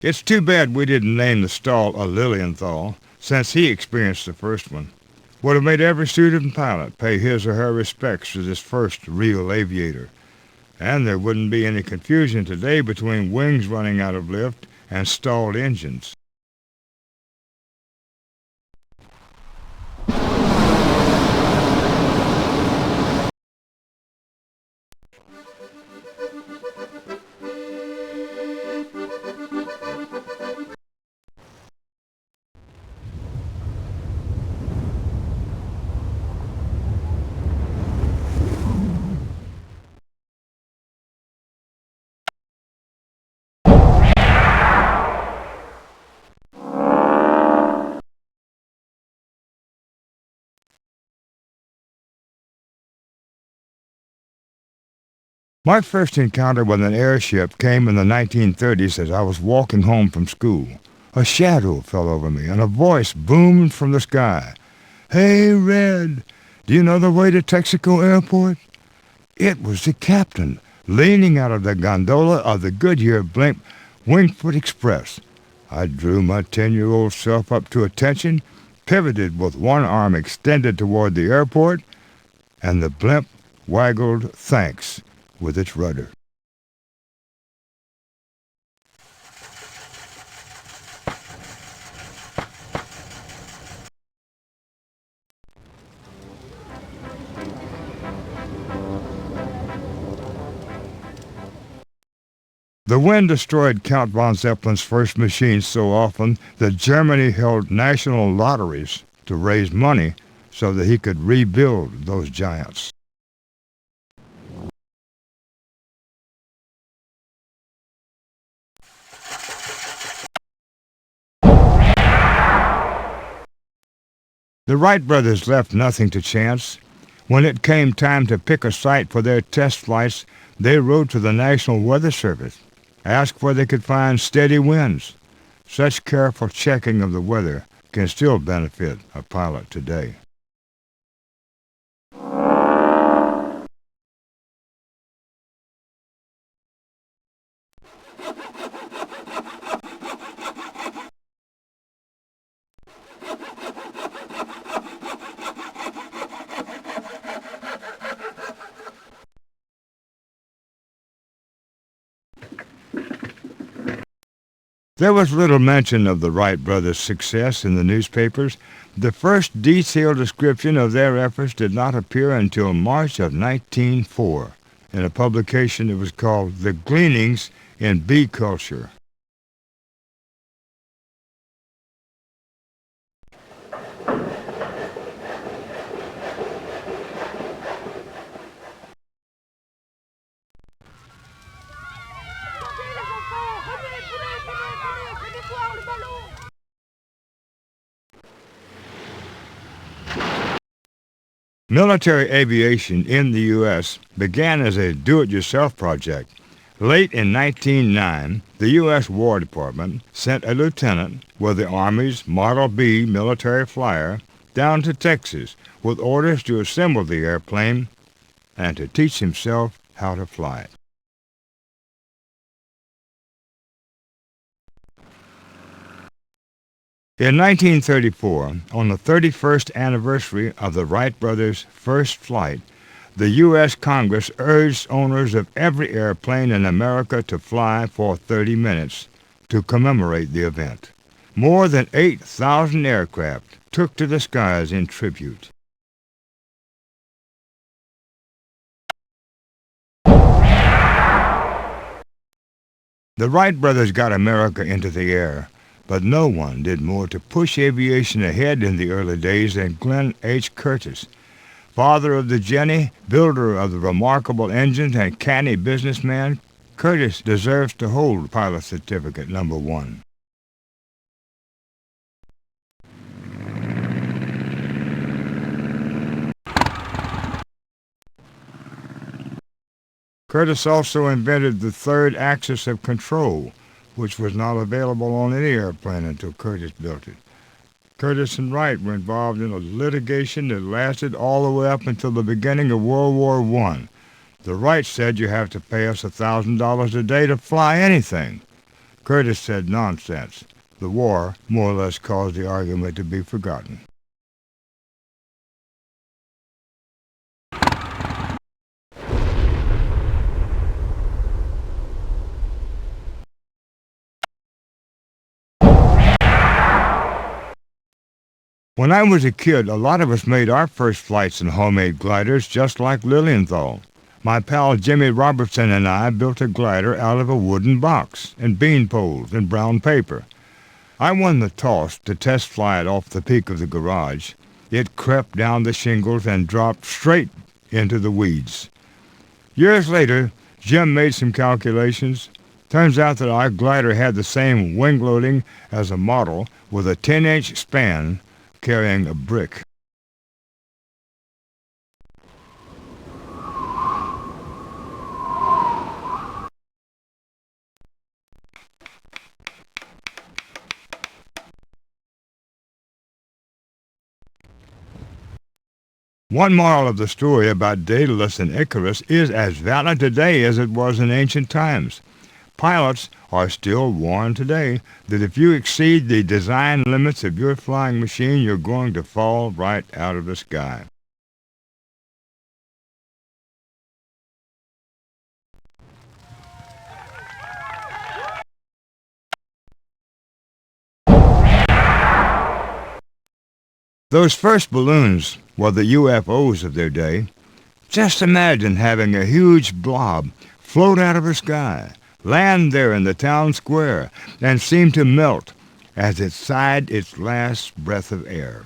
It's too bad we didn't name the stall a Lilienthal, since he experienced the first one. Would have made every student pilot pay his or her respects to this first real aviator. And there wouldn't be any confusion today between wings running out of lift and stalled engines. My first encounter with an airship came in the 1930s as I was walking home from school. A shadow fell over me, and a voice boomed from the sky. "Hey, Red, do you know the way to Texaco Airport?" It was the captain, leaning out of the gondola of the Goodyear blimp Wingfoot Express. I drew my 10-year-old self up to attention, pivoted with one arm extended toward the airport, and the blimp waggled thanks with its rudder. The wind destroyed Count von Zeppelin's first machine so often that Germany held national lotteries to raise money so that he could rebuild those giants. The Wright brothers left nothing to chance. When it came time to pick a site for their test flights, they wrote to the National Weather Service, asked where they could find steady winds. Such careful checking of the weather can still benefit a pilot today. There was little mention of the Wright brothers' success in the newspapers. The first detailed description of their efforts did not appear until March of 1904 in a publication that was called The Gleanings in Bee Culture. Military aviation in the U.S. began as a do-it-yourself project. Late in 1909, the U.S. War Department sent a lieutenant with the Army's Model B military flyer down to Texas with orders to assemble the airplane and to teach himself how to fly it. In 1934, on the 31st anniversary of the Wright brothers' first flight, the U.S. Congress urged owners of every airplane in America to fly for 30 minutes to commemorate the event. More than 8,000 aircraft took to the skies in tribute. The Wright brothers got America into the air, but no one did more to push aviation ahead in the early days than Glenn H. Curtiss. Father of the Jenny, builder of the remarkable engines, and canny businessman, Curtiss deserves to hold pilot certificate number 1. Curtiss also invented the third axis of control, which was not available on any airplane until Curtiss built it. Curtiss and Wright were involved in a litigation that lasted all the way up until the beginning of World War I. The Wrights said you have to pay us $1,000 a day to fly anything. Curtis said nonsense. The war more or less caused the argument to be forgotten. When I was a kid, a lot of us made our first flights in homemade gliders just like Lilienthal. My pal Jimmy Robertson and I built a glider out of a wooden box and bean poles and brown paper. I won the toss to test fly it off the peak of the garage. It crept down the shingles and dropped straight into the weeds. Years later, Jim made some calculations. Turns out that our glider had the same wing loading as a model with a 10-inch span carrying a brick. One moral of the story about Daedalus and Icarus is as valid today as it was in ancient times. Pilots are still warned today that if you exceed the design limits of your flying machine, you're going to fall right out of the sky. Those first balloons were the UFOs of their day. Just imagine having a huge blob float out of the sky, land there in the town square, and seem to melt as it sighed its last breath of air.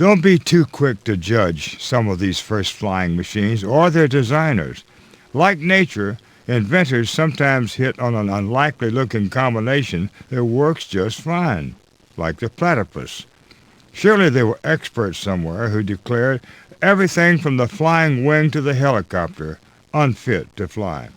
Don't be too quick to judge some of these first flying machines or their designers. Like nature, inventors sometimes hit on an unlikely-looking combination that works just fine, like the platypus. Surely there were experts somewhere who declared everything from the flying wing to the helicopter unfit to fly.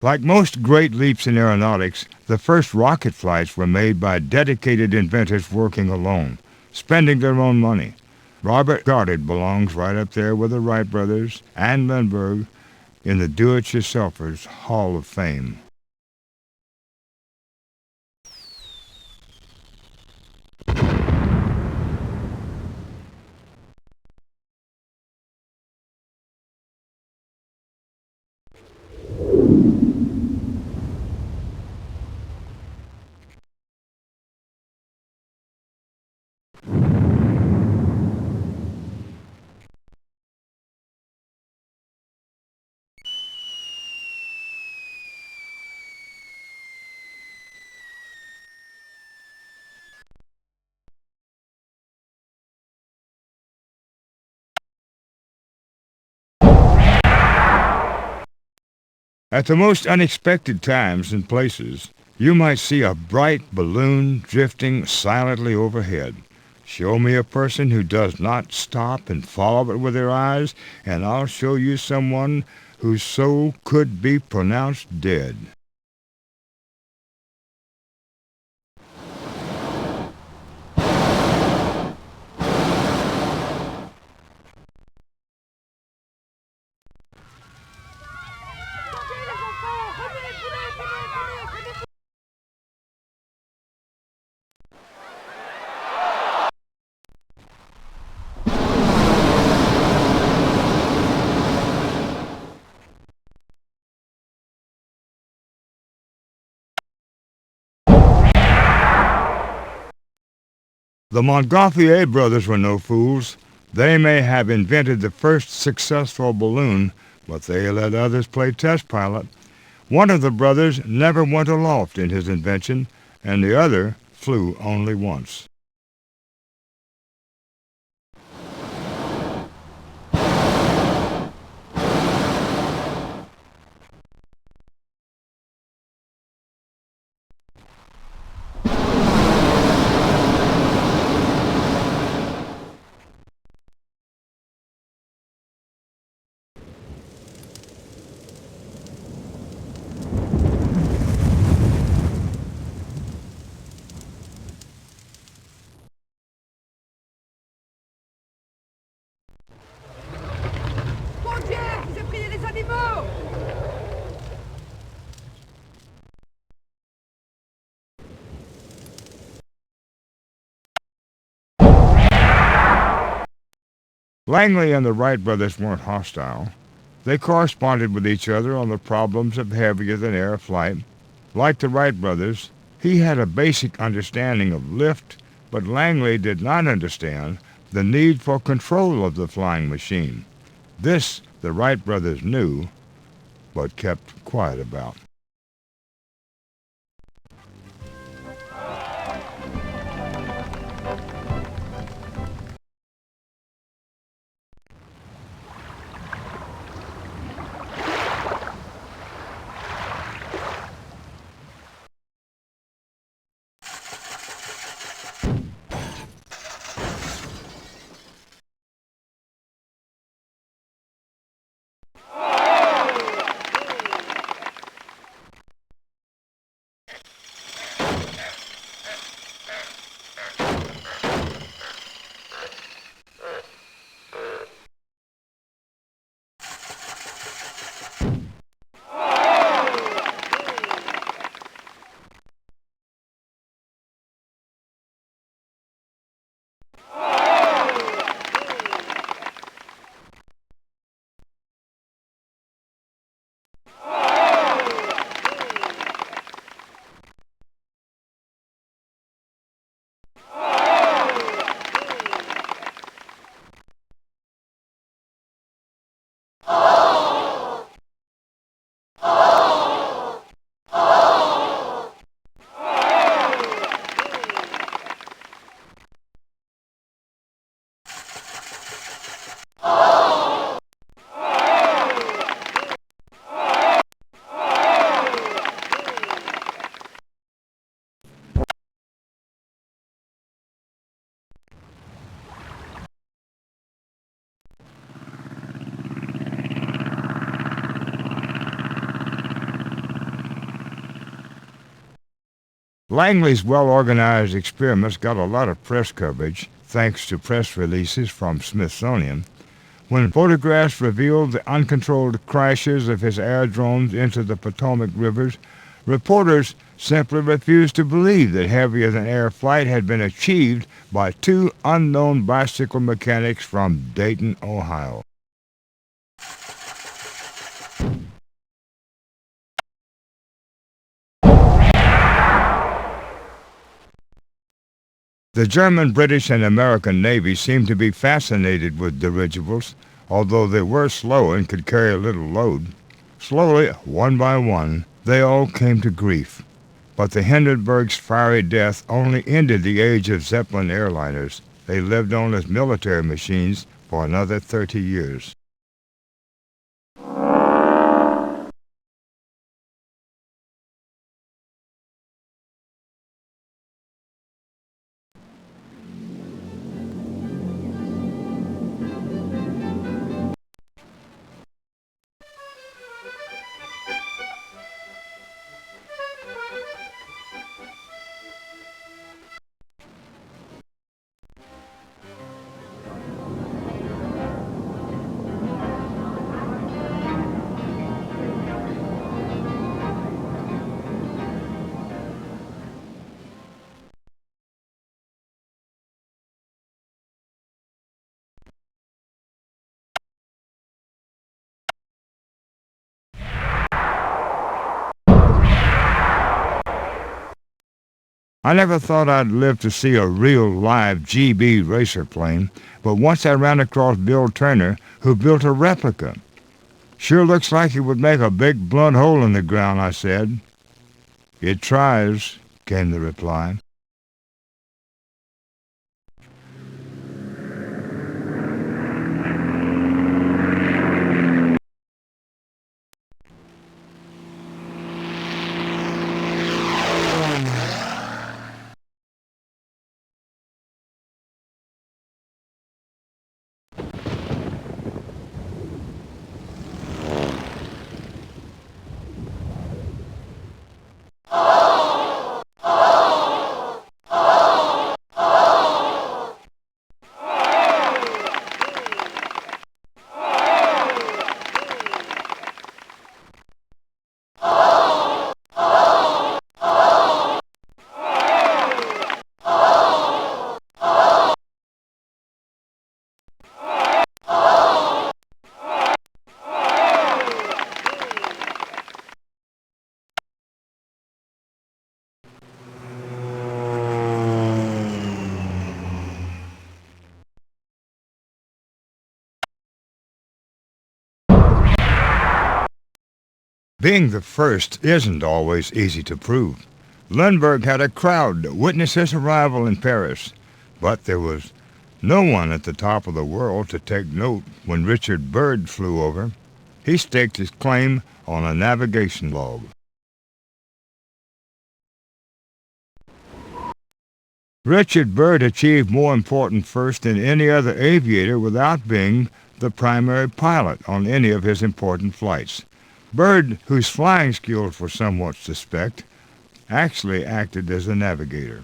Like most great leaps in aeronautics, the first rocket flights were made by dedicated inventors working alone, spending their own money. Robert Goddard belongs right up there with the Wright brothers and Lindbergh in the do-it-yourselfers Hall of Fame. At the most unexpected times and places, you might see a bright balloon drifting silently overhead. Show me a person who does not stop and follow it with their eyes, and I'll show you someone whose soul could be pronounced dead. The Montgolfier brothers were no fools. They may have invented the first successful balloon, but they let others play test pilot. One of the brothers never went aloft in his invention, and the other flew only once. Mon Dieu, vous effrayez les animaux! Langley and the Wright brothers weren't hostile. They corresponded with each other on the problems of heavier-than-air flight. Like the Wright brothers, he had a basic understanding of lift, but Langley did not understand the need for control of the flying machine. This the Wright brothers knew, but kept quiet about. Langley's well-organized experiments got a lot of press coverage, thanks to press releases from Smithsonian. When photographs revealed the uncontrolled crashes of his aerodromes into the Potomac rivers, reporters simply refused to believe that heavier-than-air flight had been achieved by two unknown bicycle mechanics from Dayton, Ohio. The German, British, and American navies seemed to be fascinated with dirigibles, although they were slow and could carry a little load. Slowly, one by one, they all came to grief. But the Hindenburg's fiery death only ended the age of Zeppelin airliners. They lived on as military machines for another 30 years. I never thought I'd live to see a real live GB racer plane, but once I ran across Bill Turner, who built a replica. "Sure looks like it would make a big blunt hole in the ground," I said. "It tries," came the reply. Being the first isn't always easy to prove. Lindbergh had a crowd to witness his arrival in Paris, but there was no one at the top of the world to take note when Richard Byrd flew over. He staked his claim on a navigation log. Richard Byrd achieved more important firsts than any other aviator without being the primary pilot on any of his important flights. Byrd, whose flying skills were somewhat suspect, actually acted as a navigator.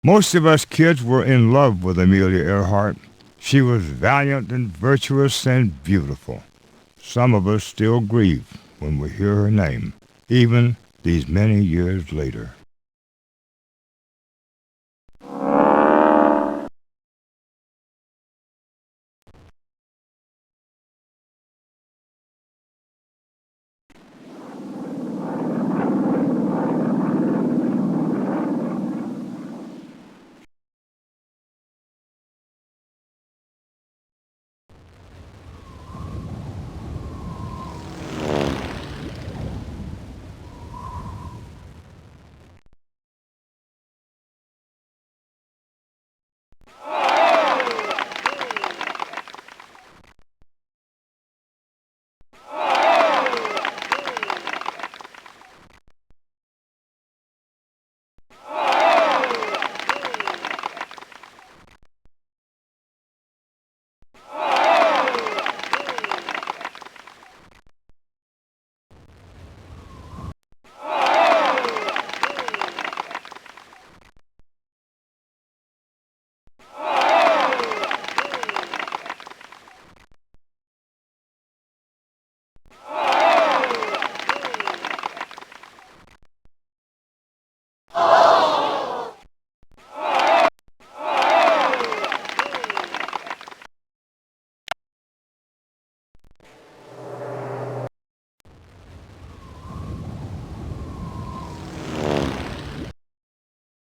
Most of us kids were in love with Amelia Earhart. She was valiant and virtuous and beautiful. Some of us still grieve when we hear her name, even these many years later.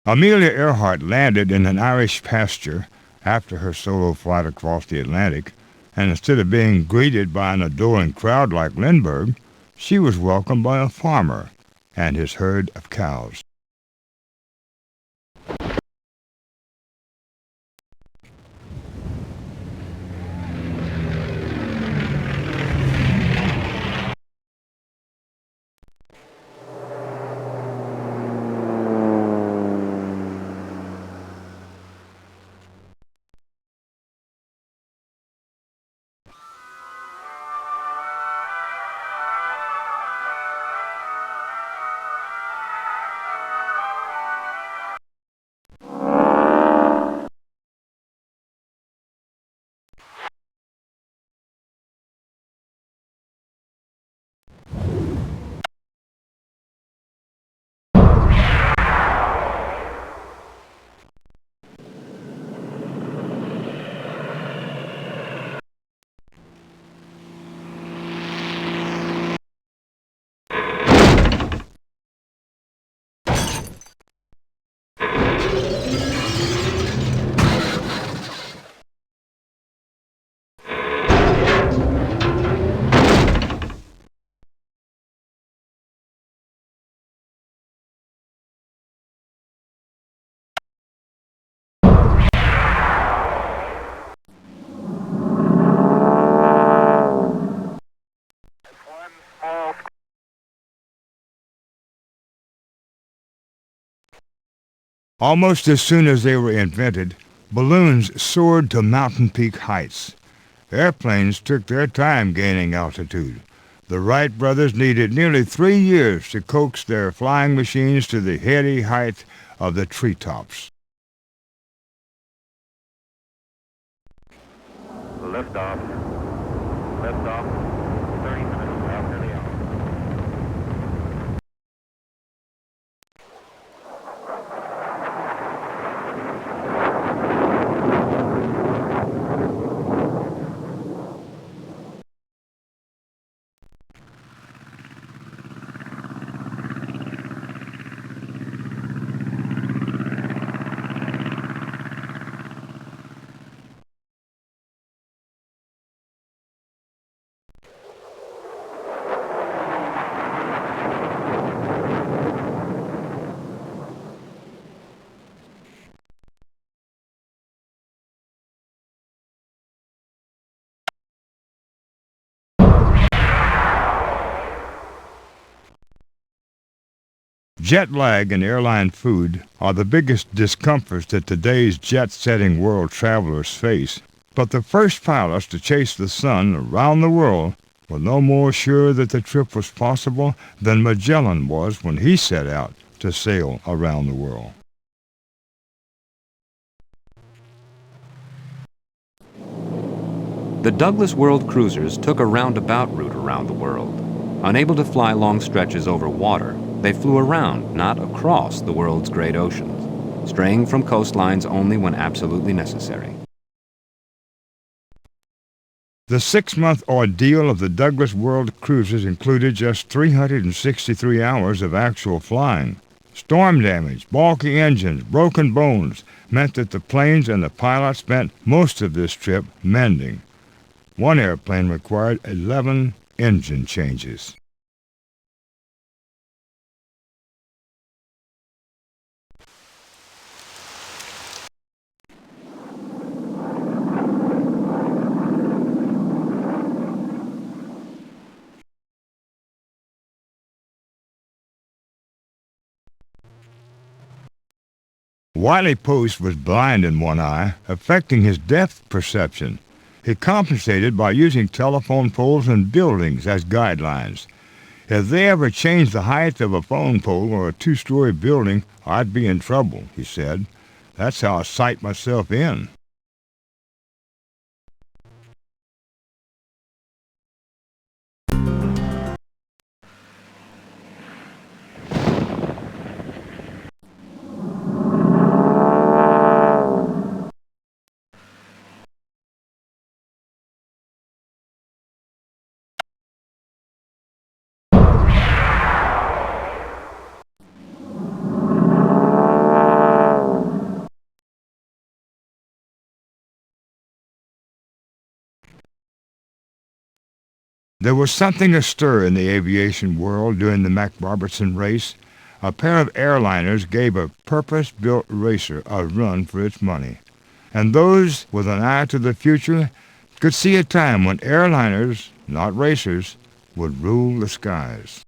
Amelia Earhart landed in an Irish pasture after her solo flight across the Atlantic, and instead of being greeted by an adoring crowd like Lindbergh, she was welcomed by a farmer and his herd of cows. Almost as soon as they were invented, balloons soared to mountain peak heights. Airplanes took their time gaining altitude. The Wright brothers needed nearly 3 years to coax their flying machines to the heady height of the treetops. Liftoff. Liftoff. 30 minutes after the hour. Jet lag and airline food are the biggest discomforts that today's jet-setting world travelers face. But the first pilots to chase the sun around the world were no more sure that the trip was possible than Magellan was when he set out to sail around the world. The Douglas World cruisers took a roundabout route around the world. Unable to fly long stretches over water, they flew around, not across the world's great oceans, straying from coastlines only when absolutely necessary. The 6-month ordeal of the Douglas World cruises included just 363 hours of actual flying. Storm damage, balky engines, broken bones meant that the planes and the pilots spent most of this trip mending. One airplane required 11 engine changes. Wiley Post was blind in one eye, affecting his depth perception. He compensated by using telephone poles and buildings as guidelines. If they ever changed the height of a phone pole or a 2-story building, I'd be in trouble, he said. That's how I sight myself in. There was something astir in the aviation world during the Mac-Robertson race. A pair of airliners gave a purpose-built racer a run for its money. And those with an eye to the future could see a time when airliners, not racers, would rule the skies.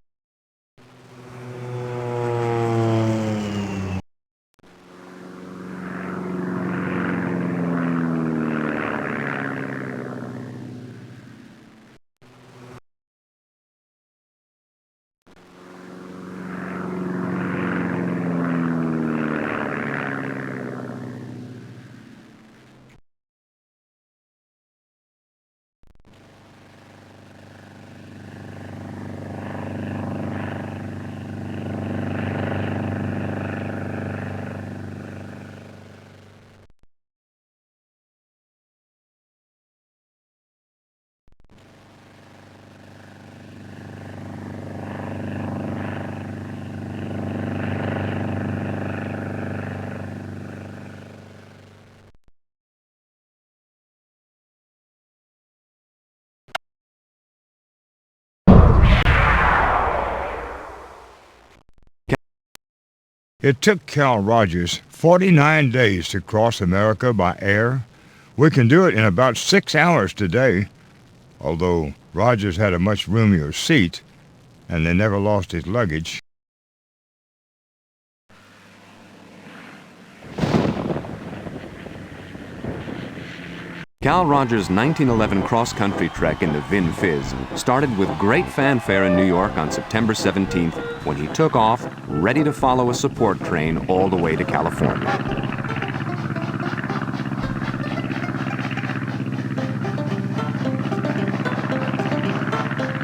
It took Cal Rogers 49 days to cross America by air. We can do it in about 6 hours today, although Rogers had a much roomier seat, and they never lost his luggage. Cal Rogers' 1911 cross-country trek in the Vin Fizz started with great fanfare in New York on September 17th when he took off, ready to follow a support train all the way to California.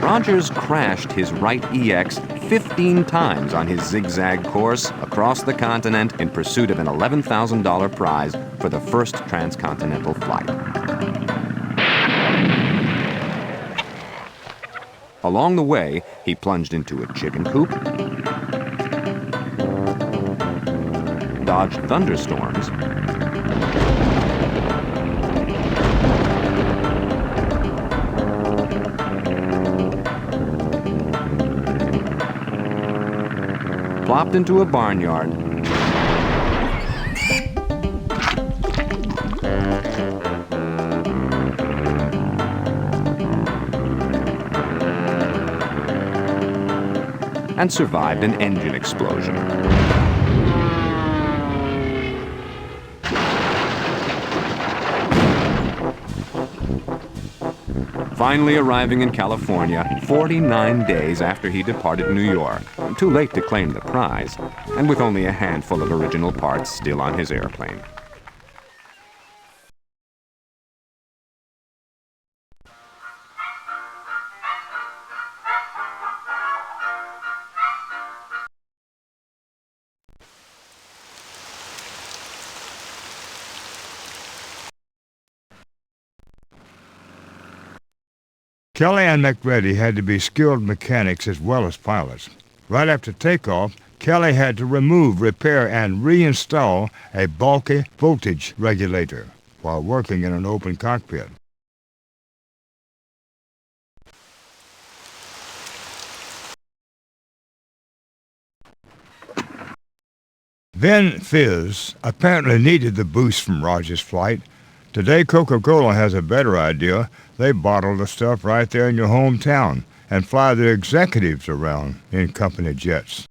Rogers crashed his right EX 15 times on his zigzag course across the continent in pursuit of an $11,000 prize for the first transcontinental flight. Along the way, he plunged into a chicken coop, dodged thunderstorms, plopped into a barnyard, and survived an engine explosion. Finally arriving in California 49 days after he departed New York, too late to claim the prize, and with only a handful of original parts still on his airplane. Kelly and McReady had to be skilled mechanics as well as pilots. Right after takeoff, Kelly had to remove, repair, and reinstall a bulky voltage regulator while working in an open cockpit. Vin Fizz apparently needed the boost from Rogers' flight. Today, Coca-Cola has a better idea. They bottle the stuff right there in your hometown and fly their executives around in company jets.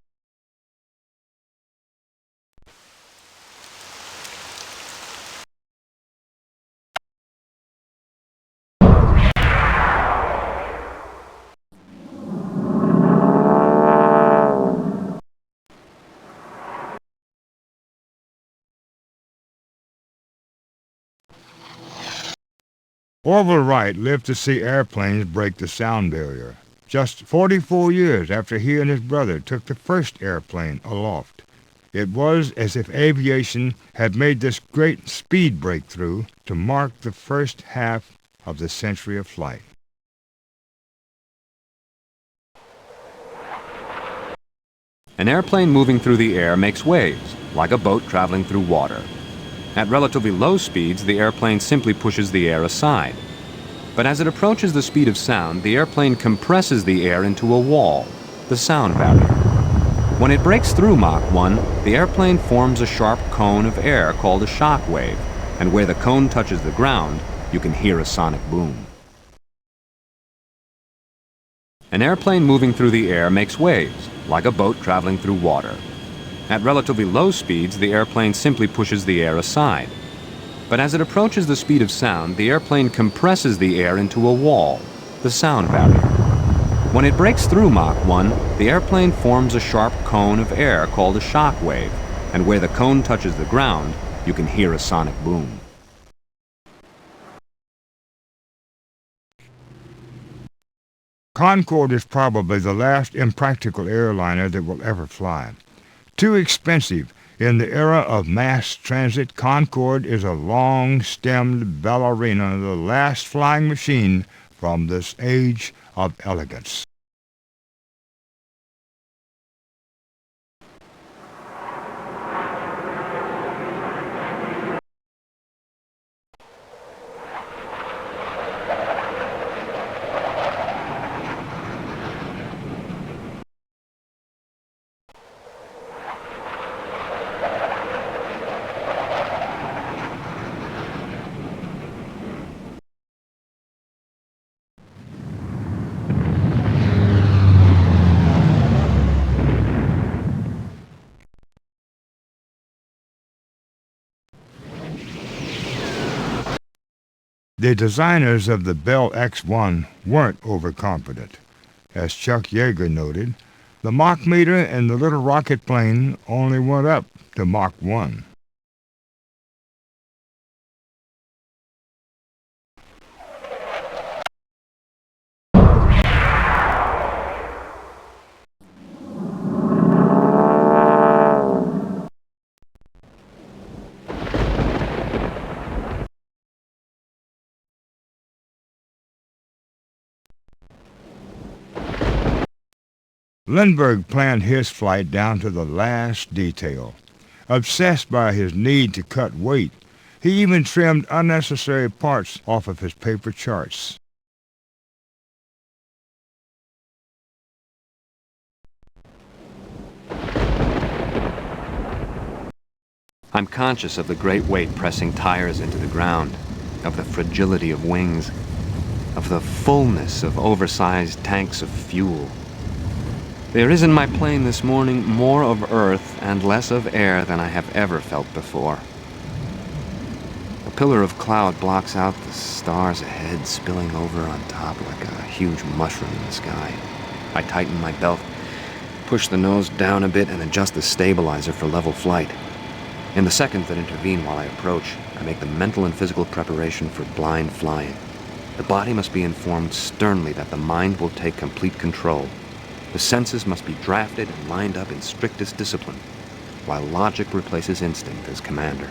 Orville Wright lived to see airplanes break the sound barrier, just 44 years after he and his brother took the first airplane aloft. It was as if aviation had made this great speed breakthrough to mark the first half of the century of flight. An airplane moving through the air makes waves, like a boat traveling through water. At relatively low speeds, the airplane simply pushes the air aside. But as it approaches the speed of sound, the airplane compresses the air into a wall, the sound barrier. When it breaks through Mach 1, the airplane forms a sharp cone of air called a shock wave, and where the cone touches the ground, you can hear a sonic boom. An airplane moving through the air makes waves, like a boat traveling through water. At relatively low speeds, the airplane simply pushes the air aside. But as it approaches the speed of sound, the airplane compresses the air into a wall, the sound barrier. When it breaks through Mach 1, the airplane forms a sharp cone of air called a shock wave, and where the cone touches the ground, you can hear a sonic boom. Concorde is probably the last impractical airliner that will ever fly. Too expensive. In the era of mass transit, Concorde is a long-stemmed ballerina, the last flying machine from this age of elegance. The designers of the Bell X-1 weren't overconfident. As Chuck Yeager noted, the Mach meter in the little rocket plane only went up to Mach 1. Lindbergh planned his flight down to the last detail. Obsessed by his need to cut weight, he even trimmed unnecessary parts off of his paper charts. I'm conscious of the great weight pressing tires into the ground, of the fragility of wings, of the fullness of oversized tanks of fuel. There is in my plane this morning more of earth and less of air than I have ever felt before. A pillar of cloud blocks out the stars ahead, spilling over on top like a huge mushroom in the sky. I tighten my belt, push the nose down a bit, and adjust the stabilizer for level flight. In the seconds that intervene while I approach, I make the mental and physical preparation for blind flying. The body must be informed sternly that the mind will take complete control. The senses must be drafted and lined up in strictest discipline, while logic replaces instinct as commander.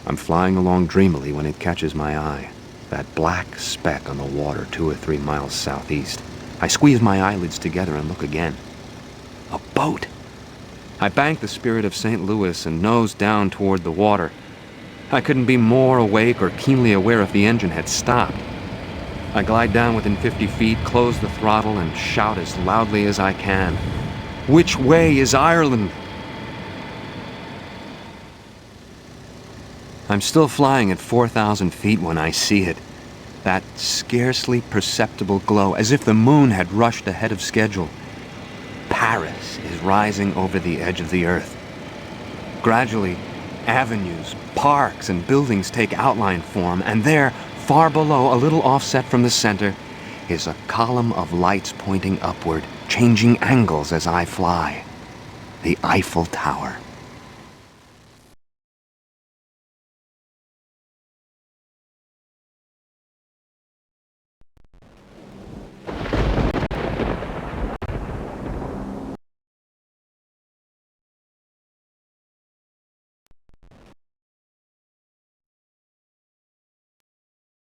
I'm flying along dreamily when it catches my eye, that black speck on the water 2 or 3 miles southeast. I squeeze my eyelids together and look again. A boat! I bank the Spirit of St. Louis and nose down toward the water. I couldn't be more awake or keenly aware if the engine had stopped. I glide down within 50 feet, close the throttle, and shout as loudly as I can. Which way is Ireland? I'm still flying at 4,000 feet when I see it. That scarcely perceptible glow, as if the moon had rushed ahead of schedule. Paris is rising over the edge of the earth. Gradually, avenues, parks, and buildings take outline form, and there, far below, a little offset from the center, is a column of lights pointing upward, changing angles as I fly. The Eiffel Tower.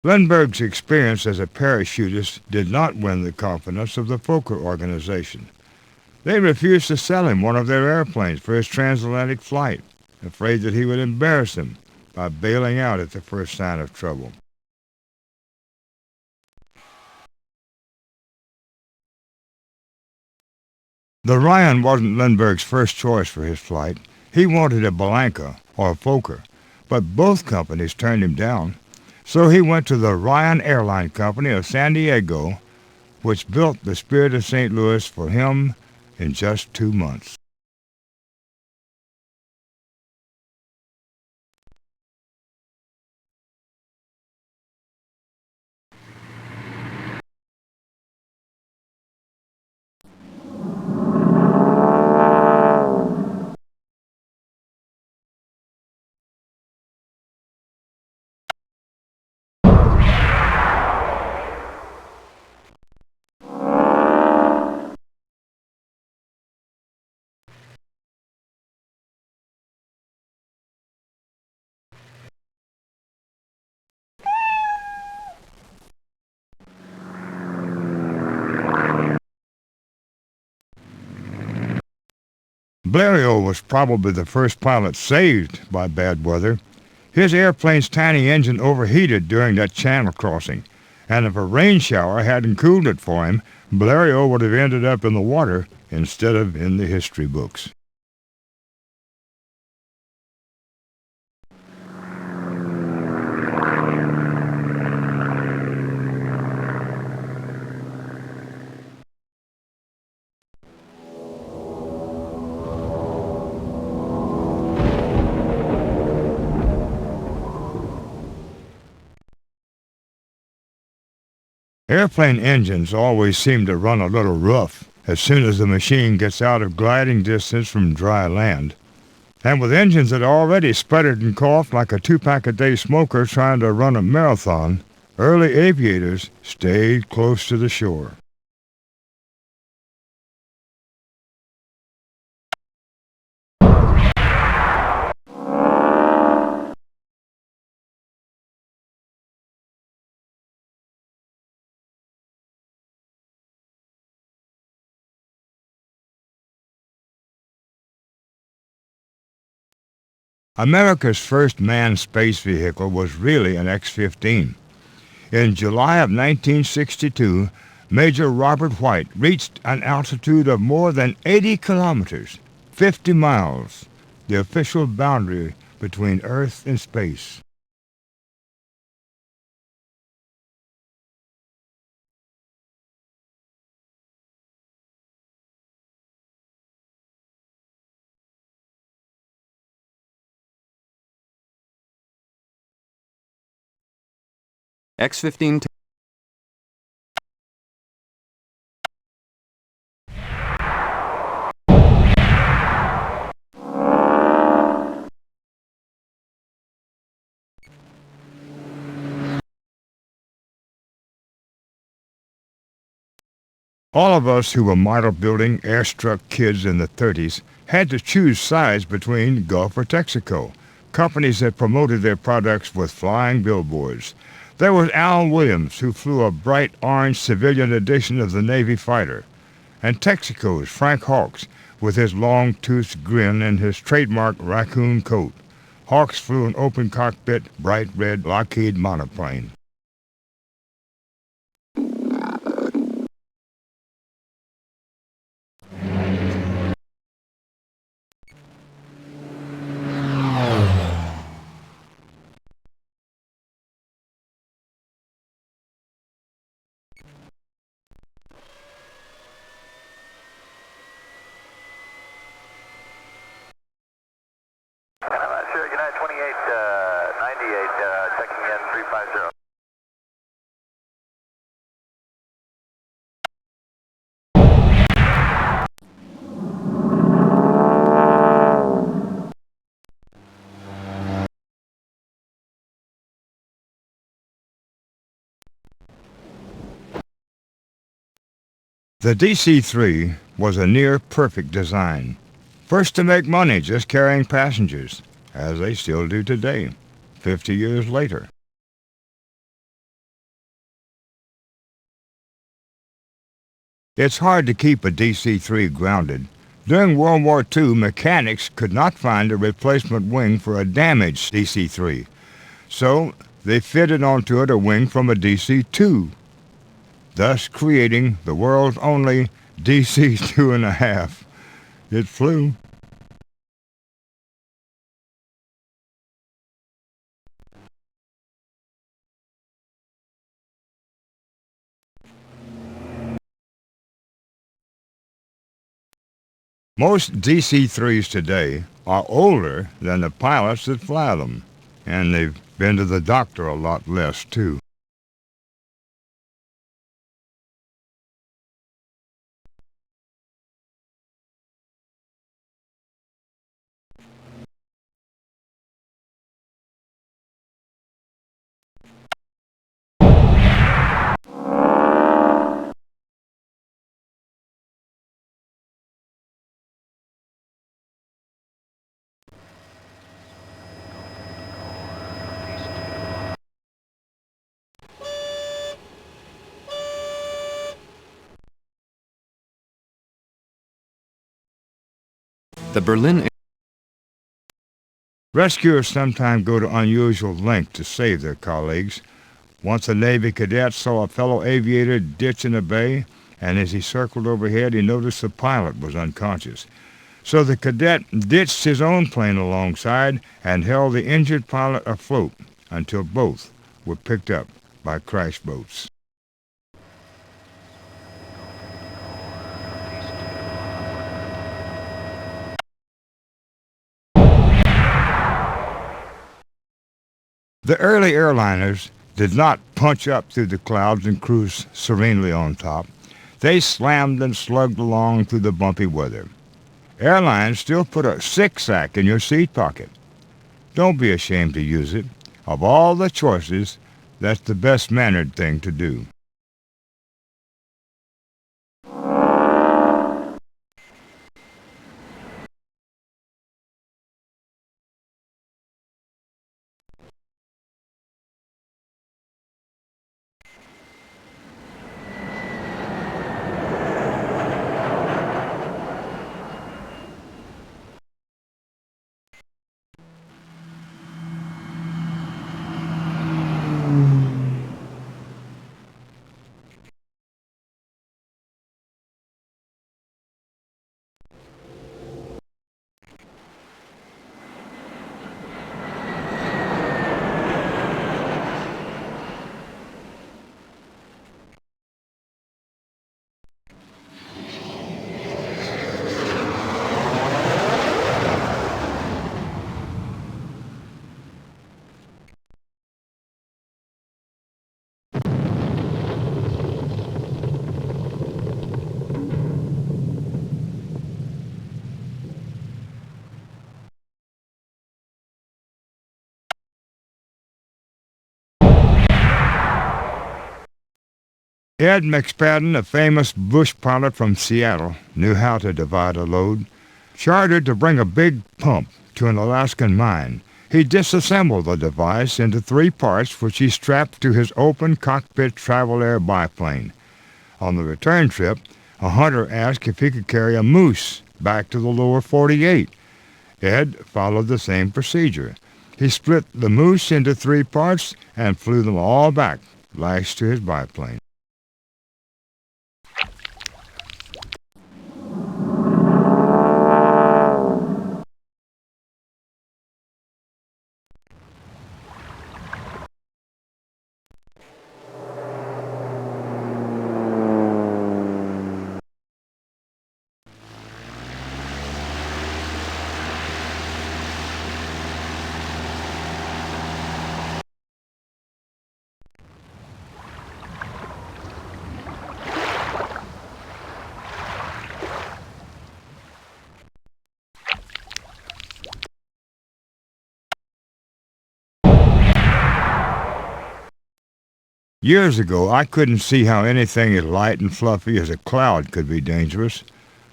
Lindbergh's experience as a parachutist did not win the confidence of the Fokker organization. They refused to sell him one of their airplanes for his transatlantic flight, afraid that he would embarrass them by bailing out at the first sign of trouble. The Ryan wasn't Lindbergh's first choice for his flight. He wanted a Blanca or a Fokker, but both companies turned him down. So he went to the Ryan Airline Company of San Diego, which built the Spirit of St. Louis for him in just 2 months. Blériot was probably the first pilot saved by bad weather. His airplane's tiny engine overheated during that channel crossing, and if a rain shower hadn't cooled it for him, Blériot would have ended up in the water instead of in the history books. Airplane engines always seem to run a little rough as soon as the machine gets out of gliding distance from dry land. And with engines that already sputtered and coughed like a two-pack-a-day smoker trying to run a marathon, early aviators stayed close to the shore. America's first manned space vehicle was really an X-15. In July of 1962, Major Robert White reached an altitude of more than 80 kilometers, 50 miles, the official boundary between Earth and space. X-15 All of us who were model-building, airstruck kids in the 30s had to choose sides between Gulf or Texaco, companies that promoted their products with flying billboards. There was Al Williams, who flew a bright orange civilian edition of the Navy fighter, and Texaco's Frank Hawks, with his long-toothed grin and his trademark raccoon coat. Hawks flew an open-cockpit, bright red Lockheed monoplane. Sure, United 28, 98, checking in 350. The DC-3 was a near-perfect design. First to make money just carrying passengers, as they still do today, 50 years later. It's hard to keep a DC-3 grounded. During World War II, mechanics could not find a replacement wing for a damaged DC-3, so they fitted onto it a wing from a DC-2, thus creating the world's only DC-2.5. It flew. Most DC-3s today are older than the pilots that fly them, and they've been to the doctor a lot less, too. The Berlin Rescuers sometimes go to unusual lengths to save their colleagues. Once a Navy cadet saw a fellow aviator ditch in a bay, and as he circled overhead, he noticed the pilot was unconscious. So the cadet ditched his own plane alongside and held the injured pilot afloat until both were picked up by crash boats. The early airliners did not punch up through the clouds and cruise serenely on top. They slammed and slugged along through the bumpy weather. Airlines still put a six-sack in your seat pocket. Don't be ashamed to use it. Of all the choices, that's the best-mannered thing to do. Ed McSpadden, a famous bush pilot from Seattle, knew how to divide a load. Chartered to bring a big pump to an Alaskan mine, he disassembled the device into three parts which he strapped to his open cockpit travel air biplane. On the return trip, a hunter asked if he could carry a moose back to the lower 48. Ed followed the same procedure. He split the moose into three parts and flew them all back, lashed to his biplane. Years ago, I couldn't see how anything as light and fluffy as a cloud could be dangerous.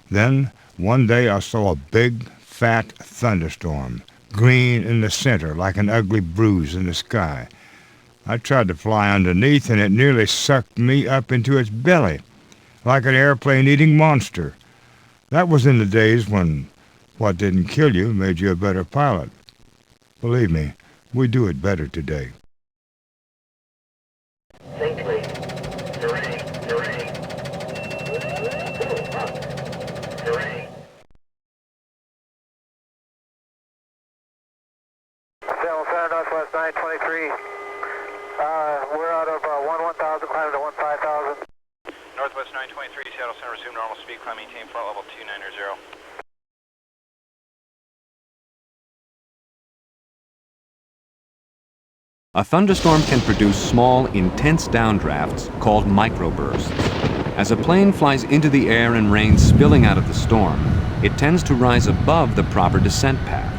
Then, one day I saw a big, fat thunderstorm, green in the center like an ugly bruise in the sky. I tried to fly underneath, and it nearly sucked me up into its belly, like an airplane-eating monster. That was in the days when what didn't kill you made you a better pilot. Believe me, we do it better today. Safely. Terrain. Terrain. Terrain. Seattle Center, Northwest 923. We're out of 1,000, climbing to 15,000. Northwest 923, Seattle Center, resume normal speed, climb, maintain flight level 290. A thunderstorm can produce small, intense downdrafts called microbursts. As a plane flies into the air and rain spilling out of the storm, it tends to rise above the proper descent path.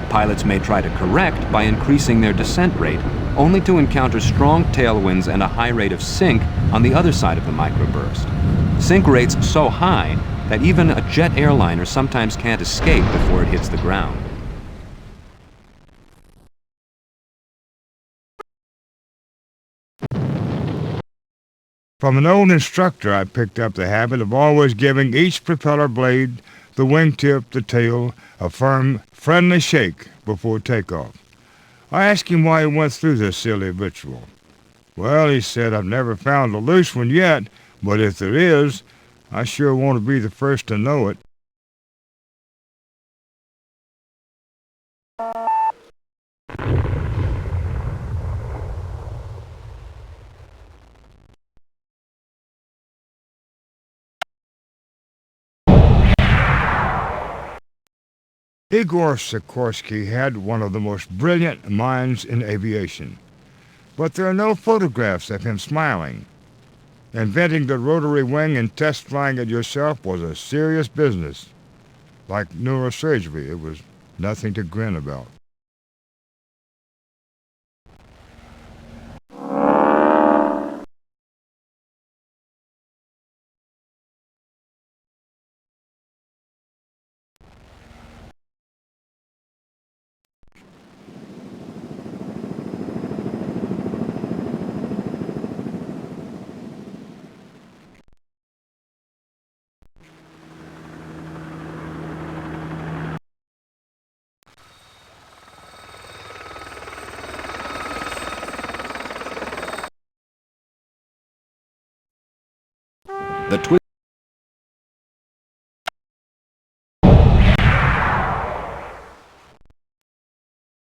Pilots may try to correct by increasing their descent rate, only to encounter strong tailwinds and a high rate of sink on the other side of the microburst. Sink rates so high that even a jet airliner sometimes can't escape before it hits the ground. From an old instructor, I picked up the habit of always giving each propeller blade, the wingtip, the tail, a firm, friendly shake before takeoff. I asked him why he went through this silly ritual. Well, he said, I've never found a loose one yet, but if there is, I sure want to be the first to know it. Igor Sikorsky had one of the most brilliant minds in aviation. but there are no photographs of him smiling. Inventing the rotary wing and test flying it yourself was a serious business. Like neurosurgery, it was nothing to grin about. The twist.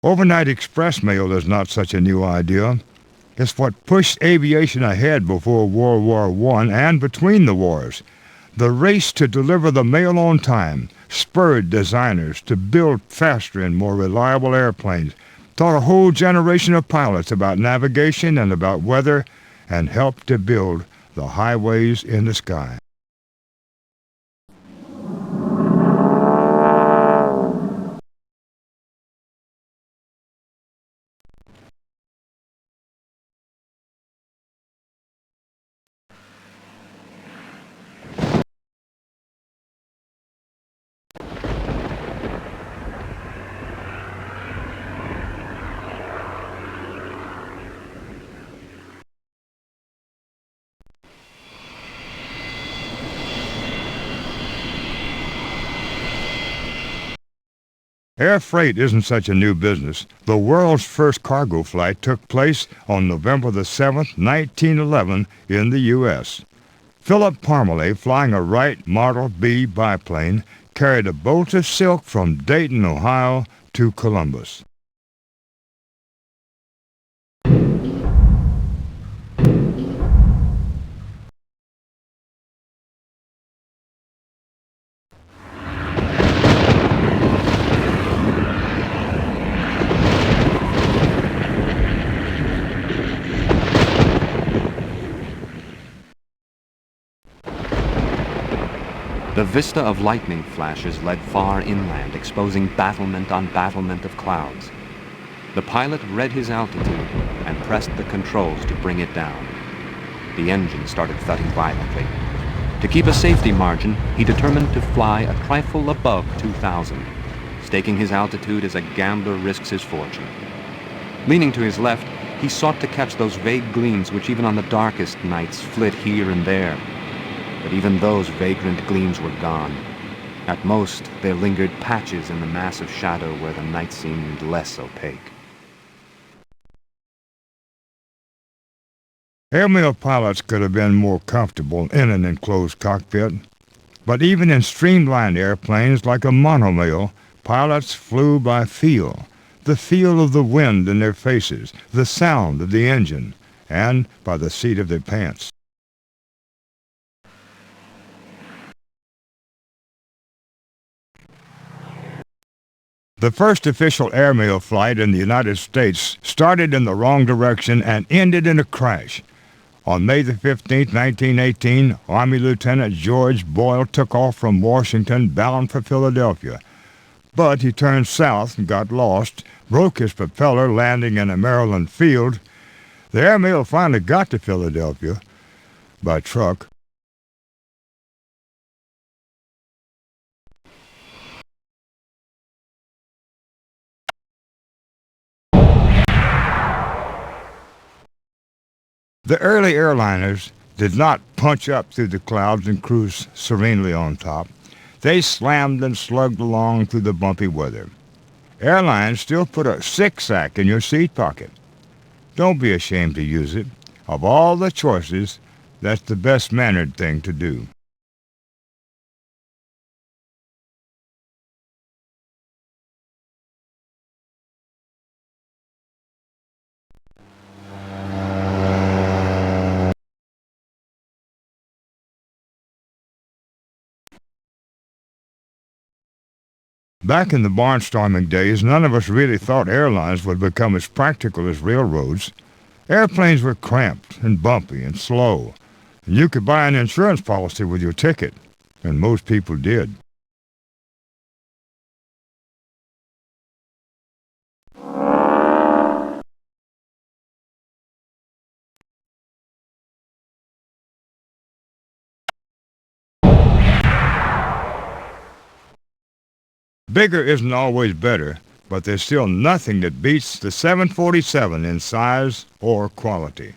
Overnight express mail is not such a new idea. It's what pushed aviation ahead before World War I and between the wars. The race to deliver the mail on time spurred designers to build faster and more reliable airplanes, taught a whole generation of pilots about navigation and about weather, and helped to build the highways in the sky. Air freight isn't such a new business. The world's first cargo flight took place on November the 7th, 1911 in the U.S. Philip Parmalee, flying a Wright Model B biplane, carried a bolt of silk from Dayton, Ohio to Columbus. The vista of lightning flashes led far inland, exposing battlement on battlement of clouds. The pilot read his altitude and pressed the controls to bring it down. The engine started thudding violently. To keep a safety margin, he determined to fly a trifle above 2,000, staking his altitude as a gambler risks his fortune. Leaning to his left, he sought to catch those vague gleams which even on the darkest nights flit here and there. But even those vagrant gleams were gone. At most, there lingered patches in the mass of shadow where the night seemed less opaque. Airmail pilots could have been more comfortable in an enclosed cockpit, but even in streamlined airplanes like a monomail, pilots flew by feel. The feel of the wind in their faces, the sound of the engine, and by the seat of their pants. The first official airmail flight in the United States started in the wrong direction and ended in a crash. On May the 15th, 1918, Army Lieutenant George Boyle took off from Washington bound for Philadelphia. But he turned south and got lost, broke his propeller landing in a Maryland field. The airmail finally got to Philadelphia by truck. The early airliners did not punch up through the clouds and cruise serenely on top. They slammed and slugged along through the bumpy weather. Airlines still put a six-sack in your seat pocket. Don't be ashamed to use it. Of all the choices, that's the best-mannered thing to do. Back in the barnstorming days, none of us really thought airlines would become as practical as railroads. Airplanes were cramped and bumpy and slow. And you could buy an insurance policy with your ticket, and most people did. Bigger isn't always better, but there's still nothing that beats the 747 in size or quality.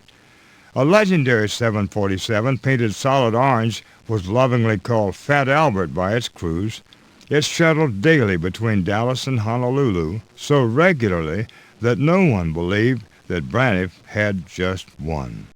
A legendary 747 painted solid orange was lovingly called Fat Albert by its crews. It shuttled daily between Dallas and Honolulu so regularly that no one believed that Braniff had just one.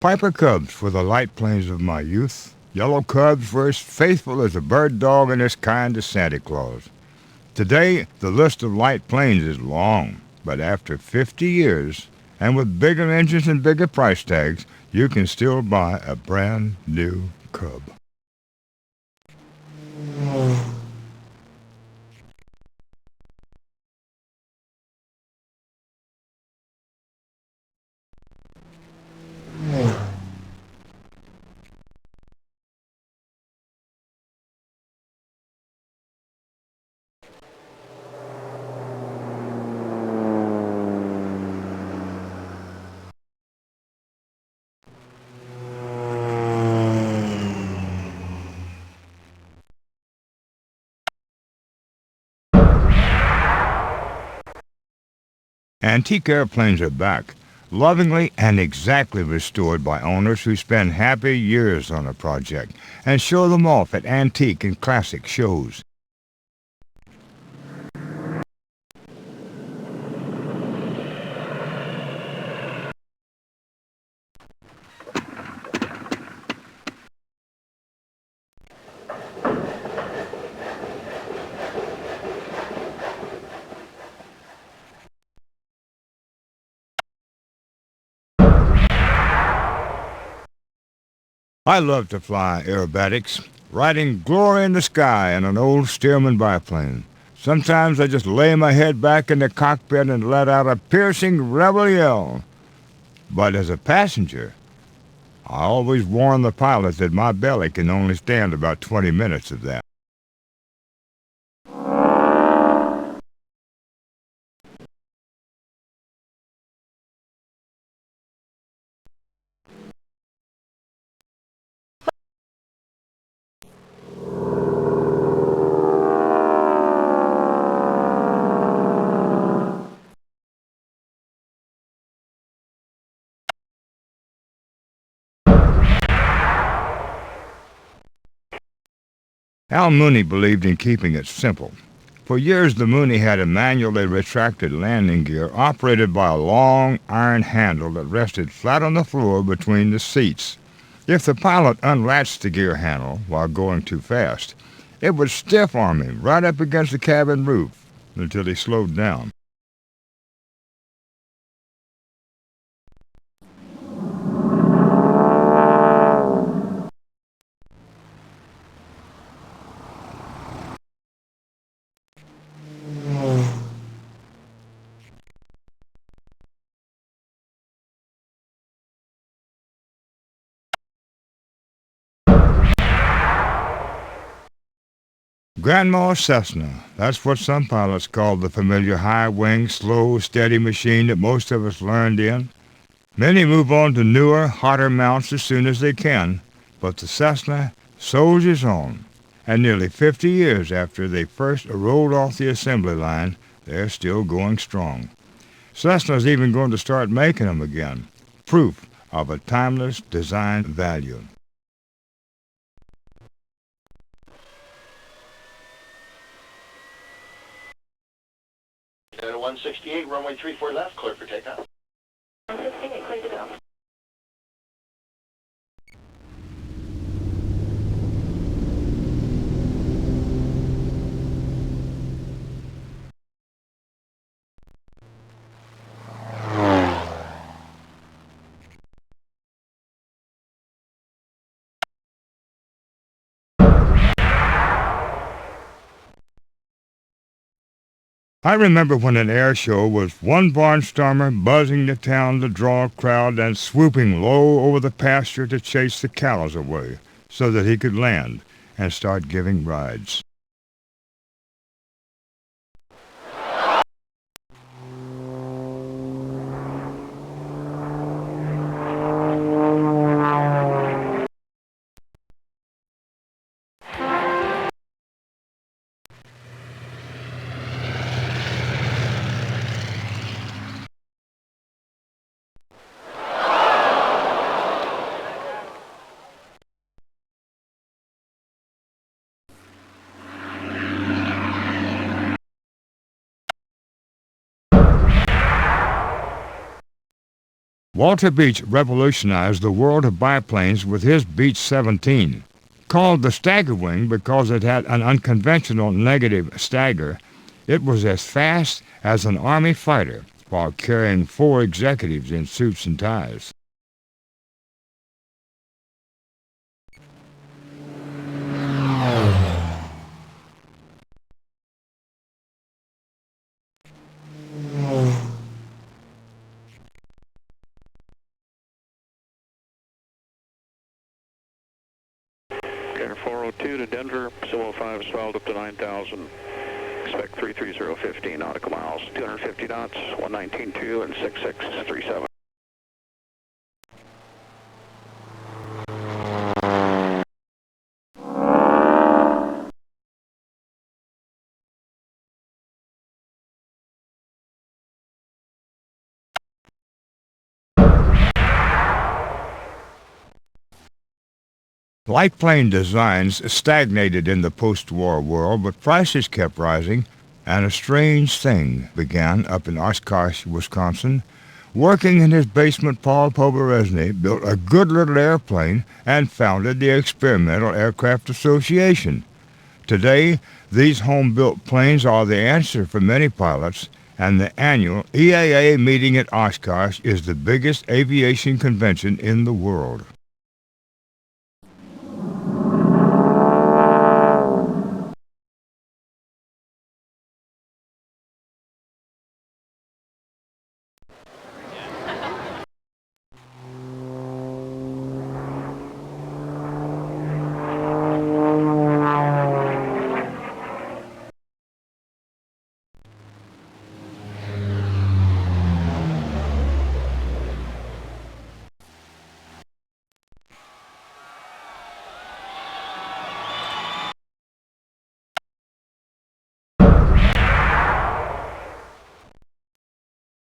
Piper Cubs were the light planes of my youth. Yellow Cubs were as faithful as a bird dog and as kind as Santa Claus. Today, the list of light planes is long, but after 50 years, and with bigger engines and bigger price tags, you can still buy a brand new Cub. Antique airplanes are back, lovingly and exactly restored by owners who spend happy years on a project and show them off at antique and classic shows. I love to fly aerobatics, riding glory in the sky in an old Stearman biplane. Sometimes I just lay my head back in the cockpit and let out a piercing rebel yell. But as a passenger, I always warn the pilot that my belly can only stand about 20 minutes of that. Al Mooney believed in keeping it simple. For years, the Mooney had a manually retracted landing gear operated by a long iron handle that rested flat on the floor between the seats. If the pilot unlatched the gear handle while going too fast, it would stiff-arm him right up against the cabin roof until he slowed down. Grandma Cessna, that's what some pilots call the familiar high-wing, slow, steady machine that most of us learned in. Many move on to newer, hotter mounts as soon as they can, but the Cessna soldiers on, And nearly 50 years after they first rolled off the assembly line, they're still going strong. Cessna's even going to start making them again. Proof of a timeless design value. Delta 168, runway 34 left, clear for takeoff. 168, clear to go. I remember when an air show was one barnstormer buzzing the town to draw a crowd and swooping low over the pasture to chase the cows away so that he could land and start giving rides. Walter Beech revolutionized the world of biplanes with his Beech 17. Called the Stagger Wing because it had an unconventional negative stagger, it was as fast as an Army fighter while carrying 4 executives in suits and ties. Air 402 to Denver, 705 swelled up to 9,000. Expect 33015 nautical miles, 250 knots, 119.2 and 6637. Light plane designs stagnated in the post-war world, but prices kept rising, and a strange thing began up in Oshkosh, Wisconsin. Working in his basement, Paul Poberezny built a good little airplane and founded the Experimental Aircraft Association. Today, these home-built planes are the answer for many pilots, and the annual EAA meeting at Oshkosh is the biggest aviation convention in the world.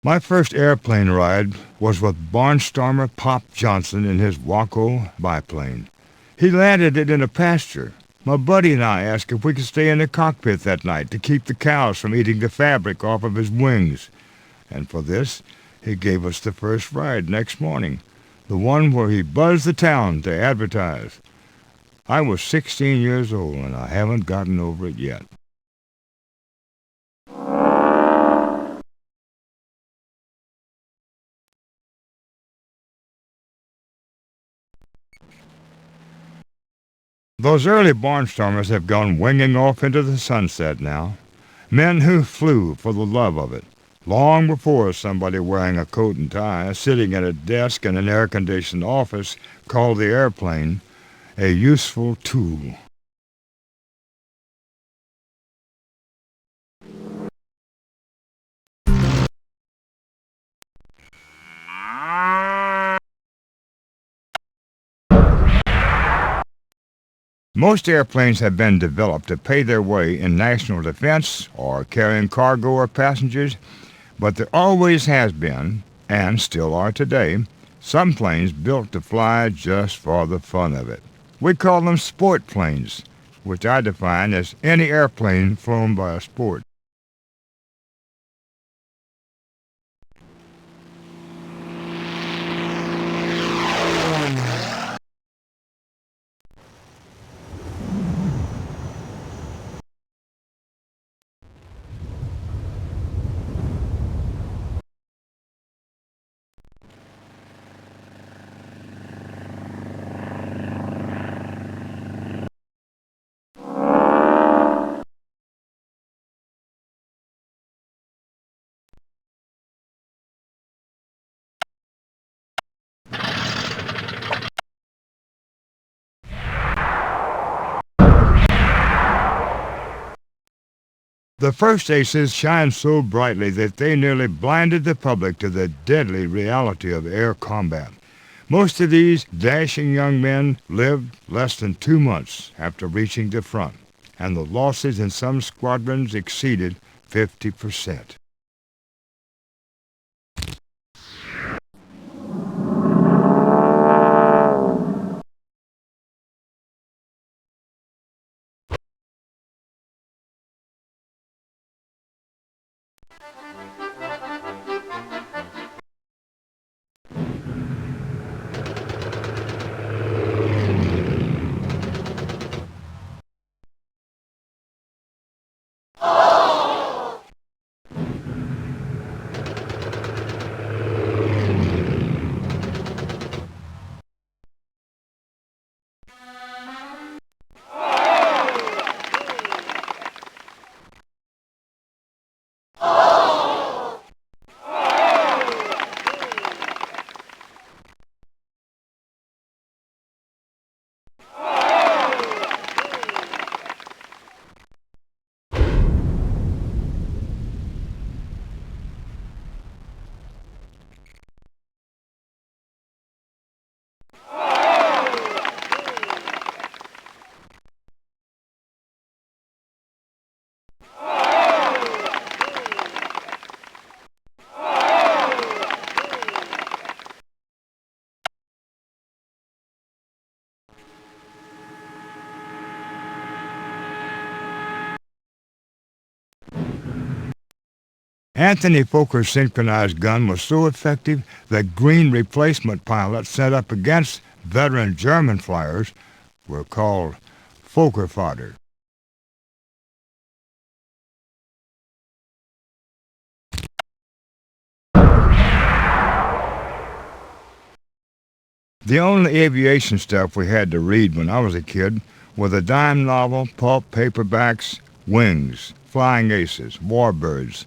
My first airplane ride was with barnstormer Pop Johnson in his Waco biplane. He landed it in a pasture. My buddy and I asked if we could stay in the cockpit that night to keep the cows from eating the fabric off of his wings. And for this, he gave us the first ride next morning, the one where he buzzed the town to advertise. I was 16 years old, and I haven't gotten over it yet. Those early barnstormers have gone winging off into the sunset now. Men who flew for the love of it, long before somebody wearing a coat and tie, sitting at a desk in an air-conditioned office, called the airplane a useful tool. Most airplanes have been developed to pay their way in national defense or carrying cargo or passengers, but there always has been, and still are today, some planes built to fly just for the fun of it. We call them sport planes, which I define as any airplane flown by a sport. The first aces shined so brightly that they nearly blinded the public to the deadly reality of air combat. Most of these dashing young men lived less than 2 months after reaching the front, and the losses in some squadrons exceeded 50%. Anthony Foker's synchronized gun was so effective that green replacement pilots sent up against veteran German flyers were called Foker fodder. The only aviation stuff we had to read when I was a kid were the dime novel, pulp paperbacks, Wings, Flying Aces, Warbirds.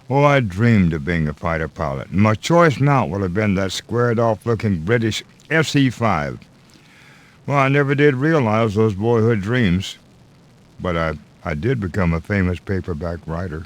Oh, I dreamed of being a fighter pilot, and my choice mount would have been that squared-off-looking British SE-5. Well, I never did realize those boyhood dreams, but I did become a famous paperback writer.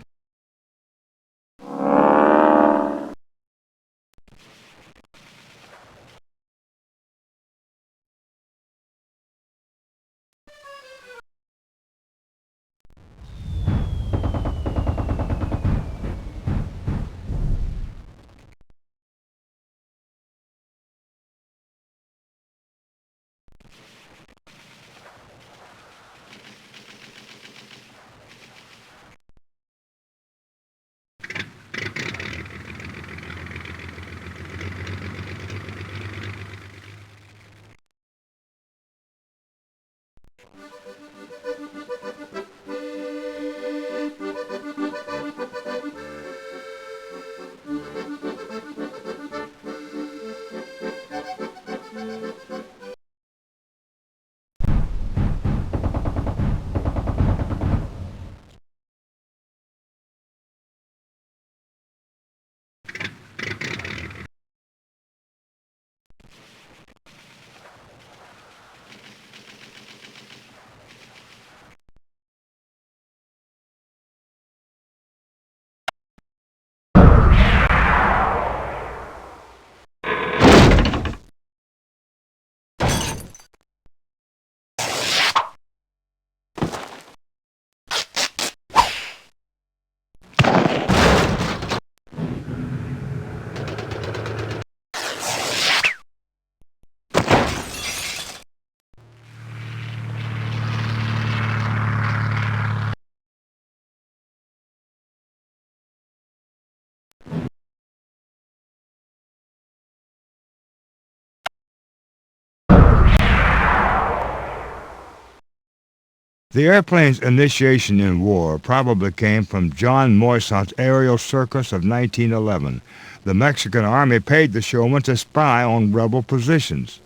The airplane's initiation in war probably came from John Moisant's aerial circus of 1911. The Mexican Army paid the showman to spy on rebel positions.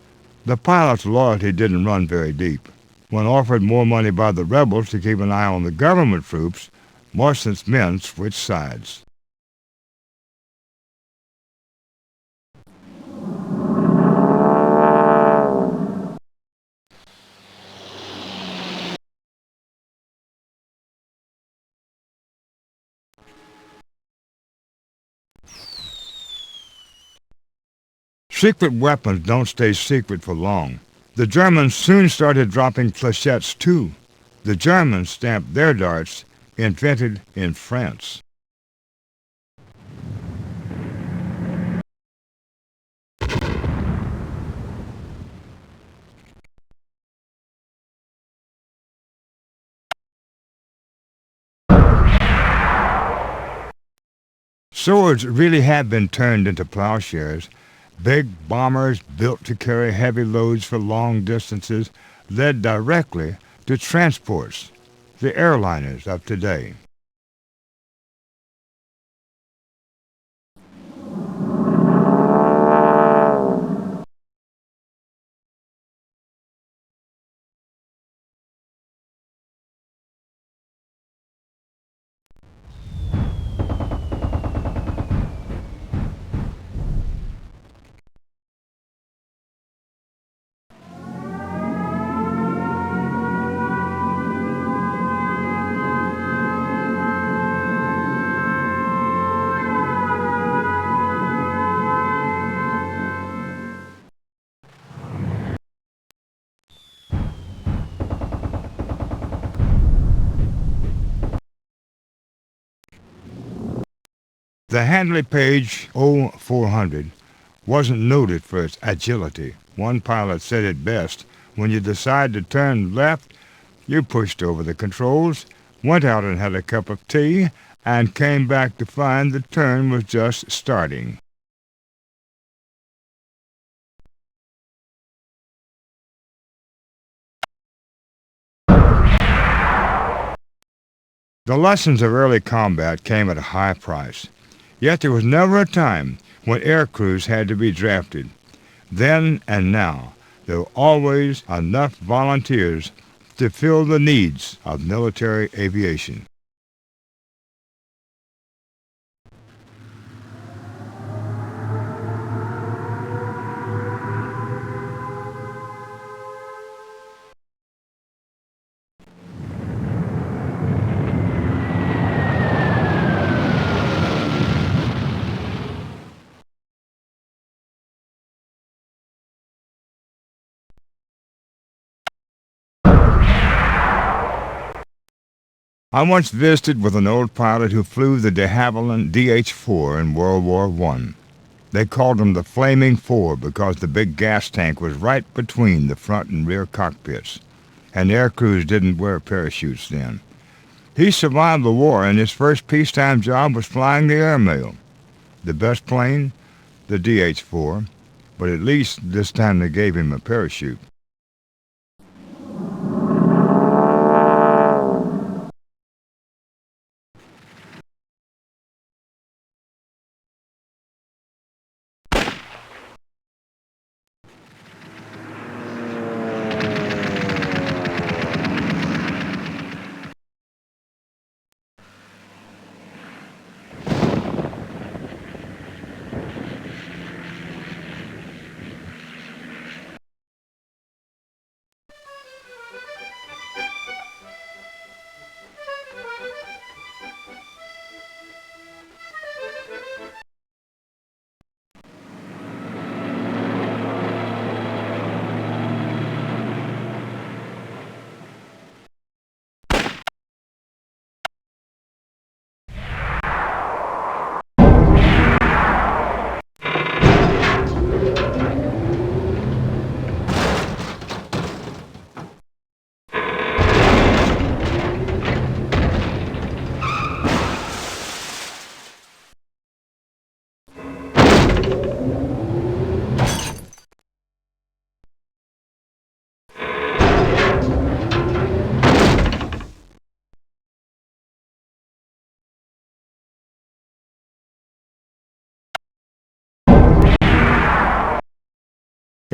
The pilot's loyalty didn't run very deep. When offered more money by the rebels to keep an eye on the government troops, Moisant's men switched sides. Secret weapons don't stay secret for long. The Germans soon started dropping flechettes too. The Germans stamped their darts, invented in France. Swords really have been turned into plowshares. Big bombers built to carry heavy loads for long distances led directly to transports, the airliners of today. The Handley Page 0400 wasn't noted for its agility. One pilot said it best: when you decide to turn left, you pushed over the controls, went out and had a cup of tea, and came back to find the turn was just starting. The lessons of early combat came at a high price. Yet there was never a time when air crews had to be drafted. Then and now, there were always enough volunteers to fill the needs of military aviation. I once visited with an old pilot who flew the de Havilland DH-4 in World War I. They called him the Flaming Four because the big gas tank was right between the front and rear cockpits, and air crews didn't wear parachutes then. He survived the war, and his first peacetime job was flying the airmail. The best plane? The DH-4, but at least this time they gave him a parachute.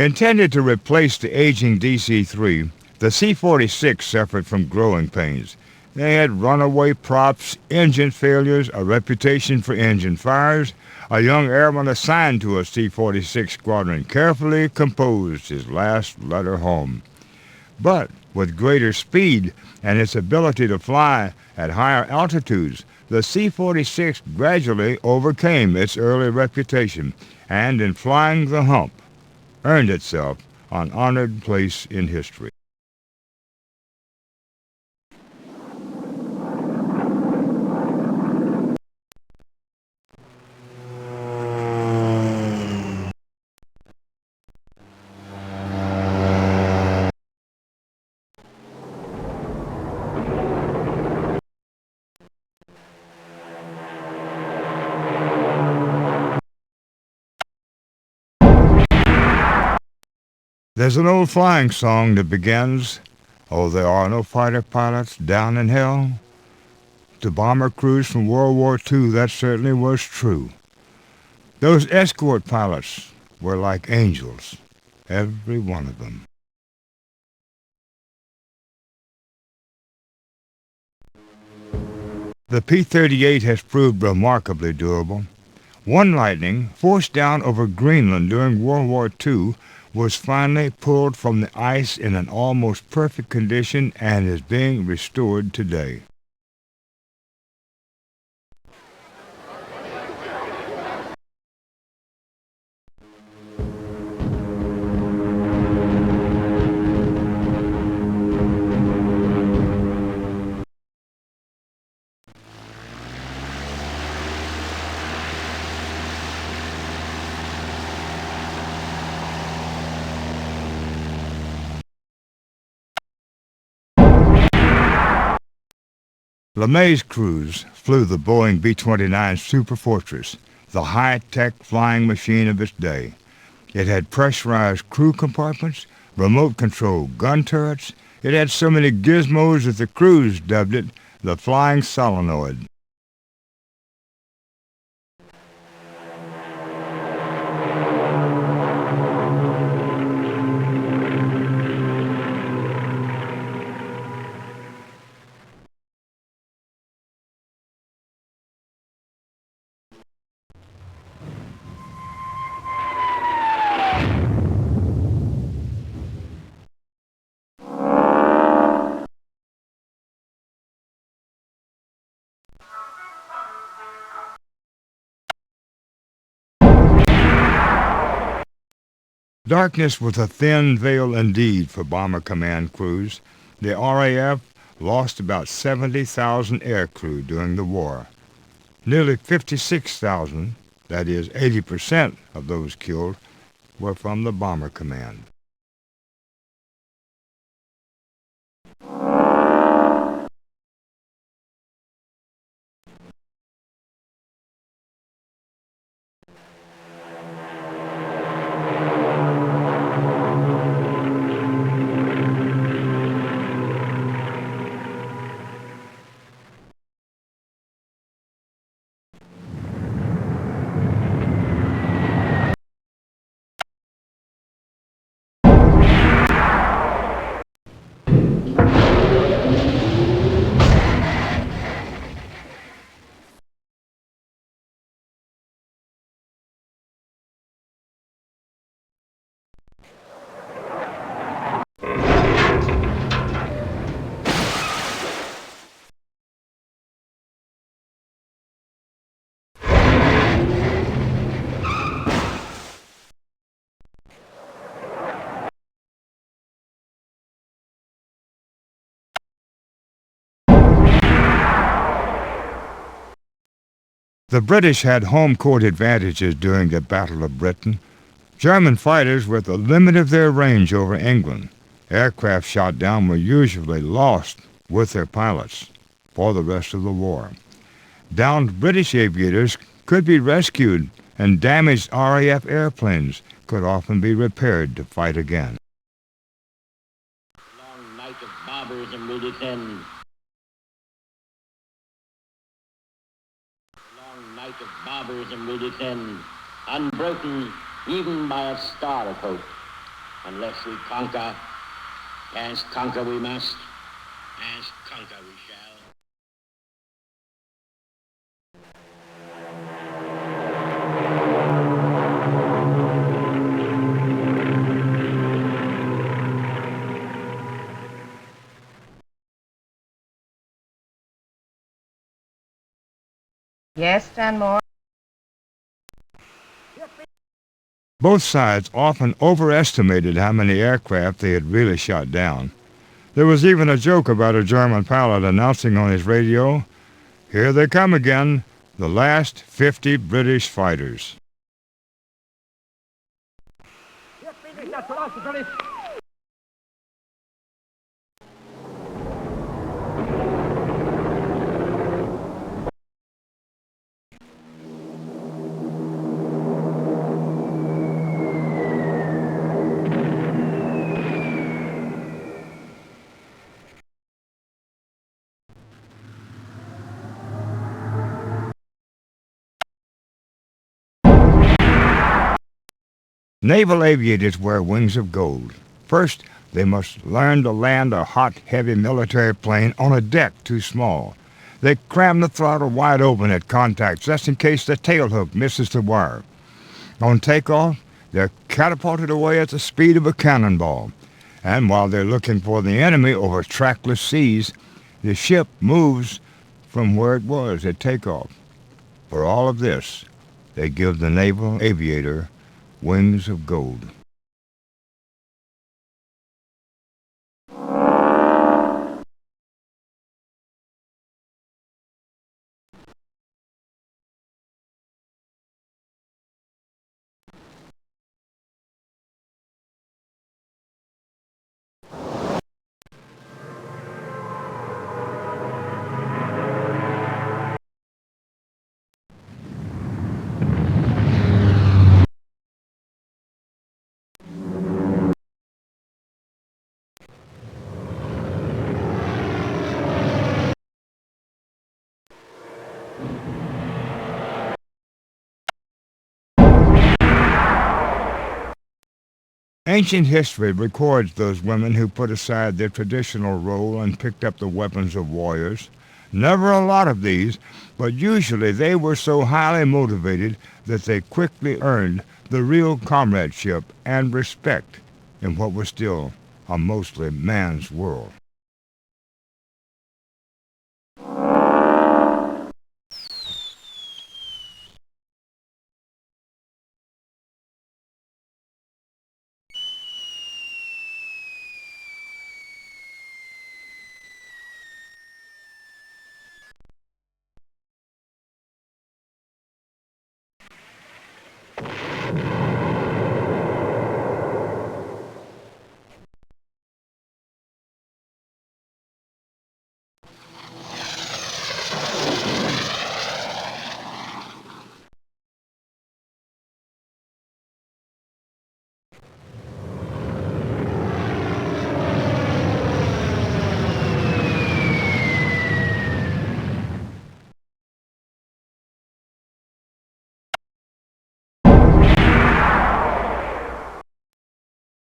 Intended to replace the aging DC-3, the C-46 suffered from growing pains. They had runaway props, engine failures, a reputation for engine fires. A young airman assigned to a C-46 squadron carefully composed his last letter home. But with greater speed and its ability to fly at higher altitudes, the C-46 gradually overcame its early reputation and, in flying the hump, earned itself an honored place in history. There's an old flying song that begins, "Oh, there are no fighter pilots down in hell." To bomber crews from World War II, that certainly was true. Those escort pilots were like angels, every one of them. The P-38 has proved remarkably durable. One Lightning, forced down over Greenland during World War II, was finally pulled from the ice in an almost perfect condition and is being restored today. LeMay's crews flew the Boeing B-29 Super Fortress, the high-tech flying machine of its day. It had pressurized crew compartments, remote-control gun turrets. It had so many gizmos that the crews dubbed it the Flying Solenoid. Darkness was a thin veil indeed for Bomber Command crews. The RAF lost about 70,000 aircrew during the war. Nearly 56,000, that is 80% of those killed, were from the Bomber Command. The British had home court advantages during the Battle of Britain. German fighters were at the limit of their range over England. Aircraft shot down were usually lost with their pilots for the rest of the war. Downed British aviators could be rescued, and damaged RAF airplanes could often be repaired to fight again. Long night of barbarism will descend. Long night of barbarism will descend, unbroken even by a star of hope. unless we conquer. Yes, conquer we must. Yes, conquer we shall. Yes, Stanmore. Both sides often overestimated how many aircraft they had really shot down. There was even a joke about a German pilot announcing on his radio, "Here they come again, the last 50 British fighters." Naval aviators wear wings of gold. First, they must learn to land a hot, heavy military plane on a deck too small. They cram the throttle wide open at contact just in case the tailhook misses the wire. On takeoff, they're catapulted away at the speed of a cannonball. And while they're looking for the enemy over trackless seas, the ship moves from where it was at takeoff. For all of this, they give the naval aviator wings of gold. Ancient history records those women who put aside their traditional role and picked up the weapons of warriors. Never a lot of these, but usually they were so highly motivated that they quickly earned the real comradeship and respect in what was still a mostly man's world.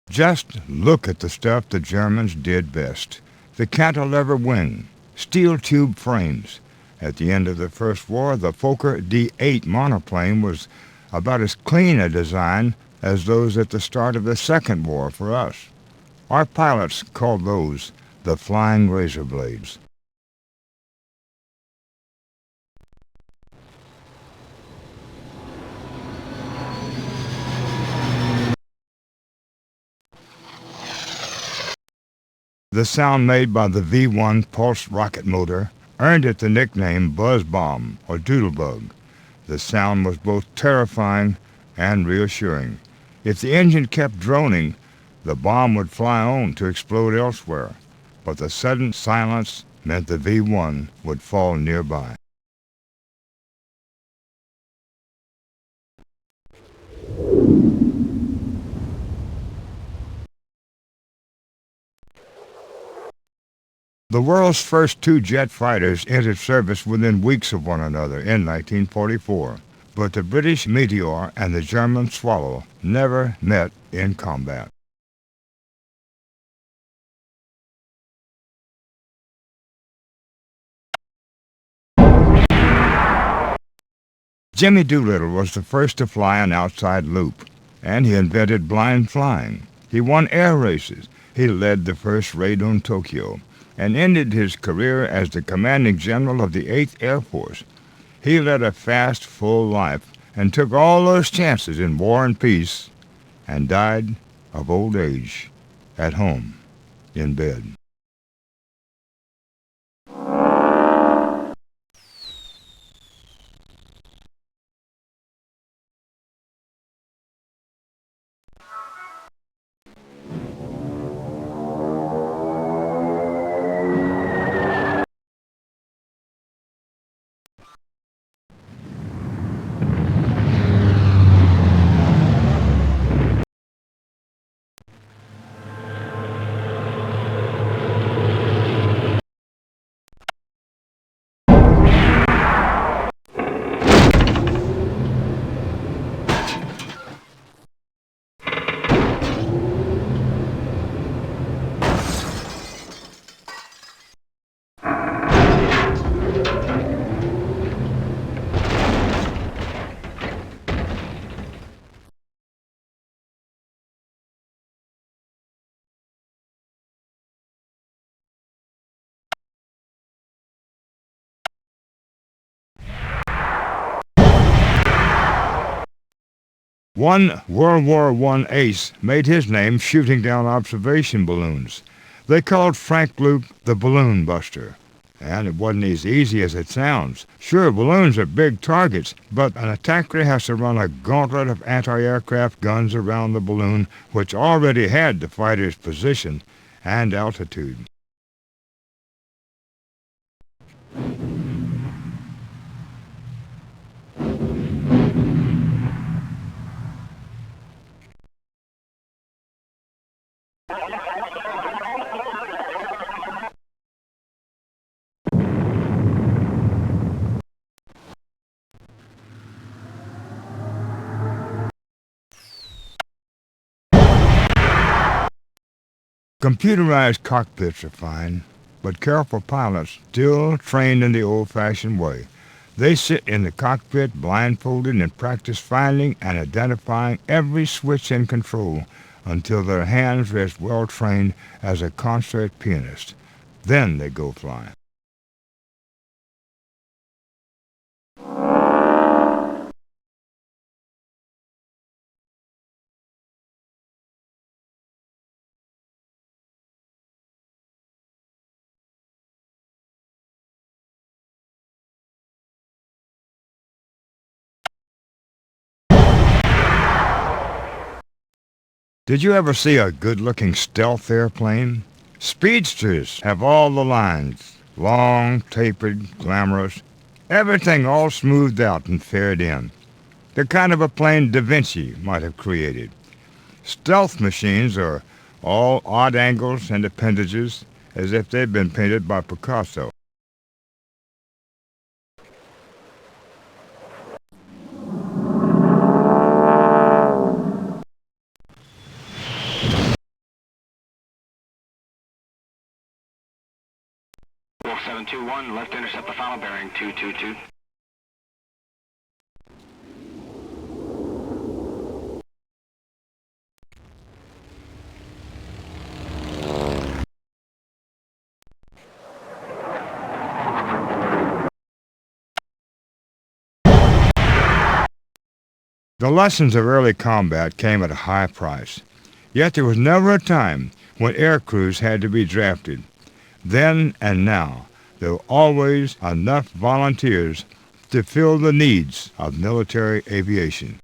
Just look at the stuff the Germans did best. The cantilever wing, steel tube frames. At the end of the First War, the Fokker D-8 monoplane was about as clean a design as those at the start of the Second War for us. Our pilots called those the flying razor blades. The sound made by the V-1 pulse rocket motor earned it the nickname Buzz Bomb or Doodlebug. The sound was both terrifying and reassuring. If the engine kept droning, the bomb would fly on to explode elsewhere, but the sudden silence meant the V-1 would fall nearby. The world's first two jet fighters entered service within weeks of one another in 1944, but the British Meteor and the German Swallow never met in combat. Jimmy Doolittle was the first to fly an outside loop, and he invented blind flying. He won air races. He led the first raid on Tokyo, and ended his career as the commanding general of the 8th Air Force. He led a fast, full life and took all those chances in war and peace, and died of old age at home in bed. One World War I ace made his name shooting down observation balloons. They called Frank Luke the Balloon Buster. And it wasn't as easy as it sounds. Sure, balloons are big targets, but an attacker has to run a gauntlet of anti-aircraft guns around the balloon, which already had the fighter's position and altitude. Computerized cockpits are fine, but careful pilots still trained in the old-fashioned way. They sit in the cockpit blindfolded and practice finding and identifying every switch and control until their hands are as well trained as a concert pianist. Then they go flying. Did you ever see a good-looking stealth airplane? Speedsters have all the lines, long, tapered, glamorous, everything all smoothed out and faired in. The kind of a plane Da Vinci might have created. Stealth machines are all odd angles and appendages, as if they'd been painted by Picasso. Wolf 721, left intercept the final bearing 222. The lessons of early combat came at a high price. Yet there was never a time when air crews had to be drafted. Then and now, there were always enough volunteers to fill the needs of military aviation.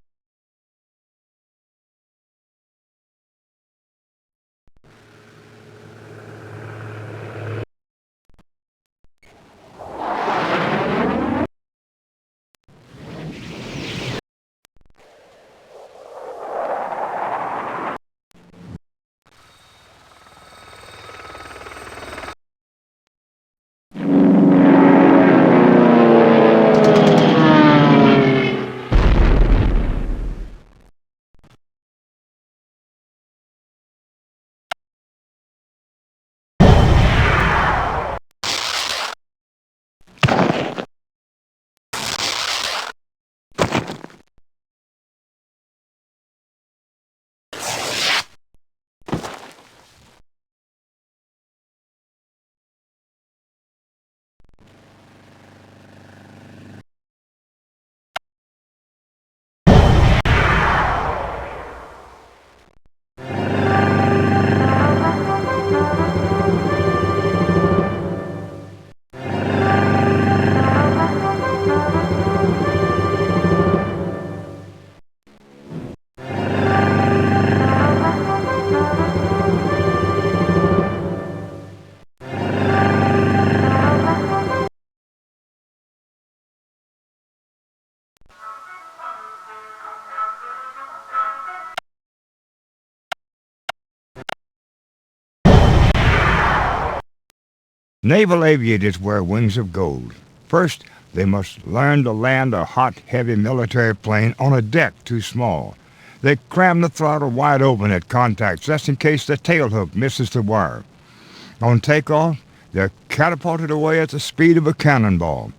Naval aviators wear wings of gold. First, they must learn to land a hot, heavy military plane on a deck too small. They cram the throttle wide open at contact just in case the tailhook misses the wire. On takeoff, they're catapulted away at the speed of a cannonball.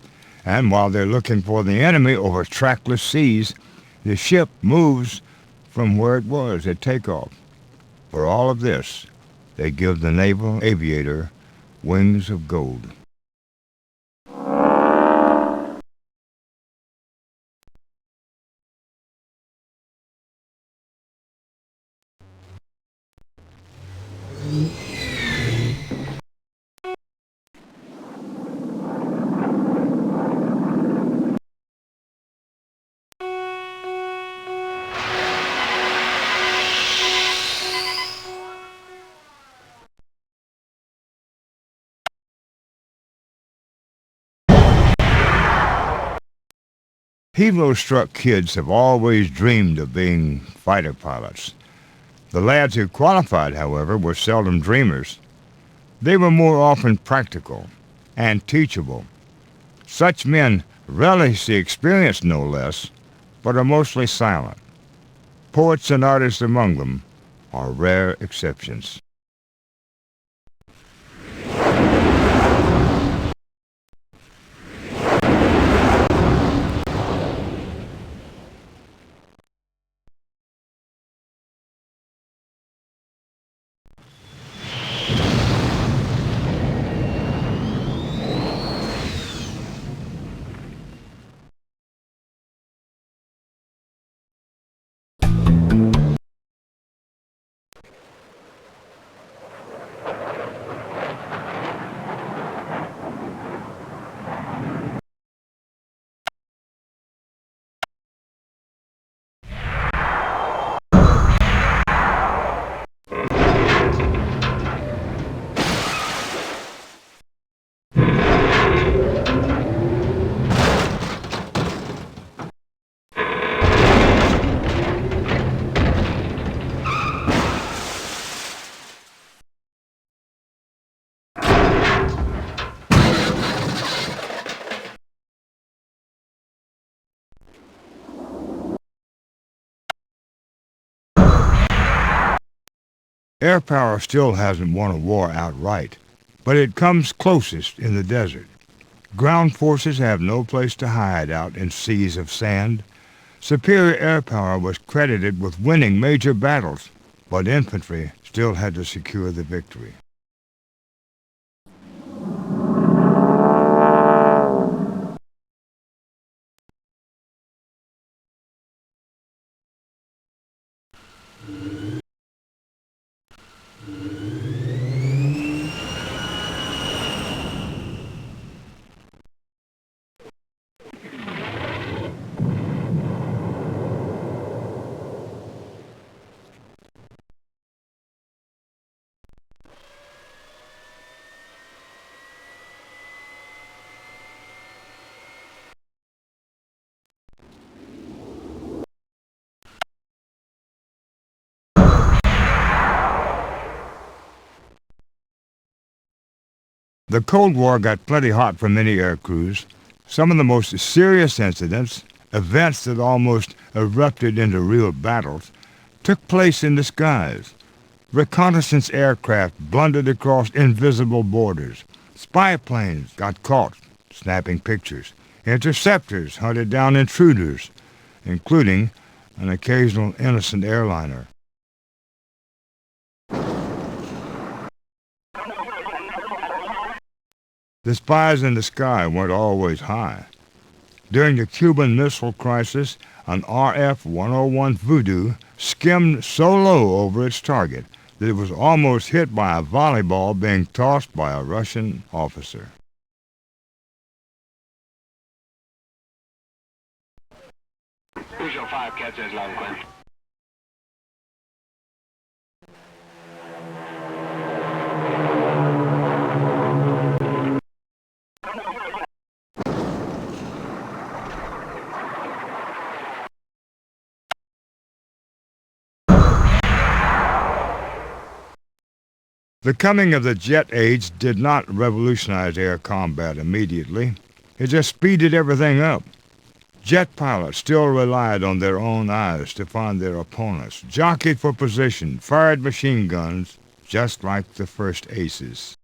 And while they're looking for the enemy over trackless seas, the ship moves from where it was at takeoff. For all of this, they give the naval aviator wings of gold. Hero-struck kids have always dreamed of being fighter pilots. The lads who qualified, however, were seldom dreamers. They were more often practical and teachable. Such men relish the experience no less, but are mostly silent. Poets and artists among them are rare exceptions. Air power still hasn't won a war outright, but it comes closest in the desert. Ground forces have no place to hide out in seas of sand. Superior air power was credited with winning major battles, but infantry still had to secure the victory. The Cold War got plenty hot for many air crews. Some of the most serious incidents, events that almost erupted into real battles, took place in the skies. Reconnaissance aircraft blundered across invisible borders. Spy planes got caught snapping pictures. Interceptors hunted down intruders, including an occasional innocent airliner. The spies in the sky weren't always high. During the Cuban Missile Crisis, an RF-101 Voodoo skimmed so low over its target that it was almost hit by a volleyball being tossed by a Russian officer. Usual 5, catches loud and clear. The coming of the jet age did not revolutionize air combat immediately. It just speeded everything up. Jet pilots still relied on their own eyes to find their opponents, jockeyed for position, fired machine guns, just like the first aces.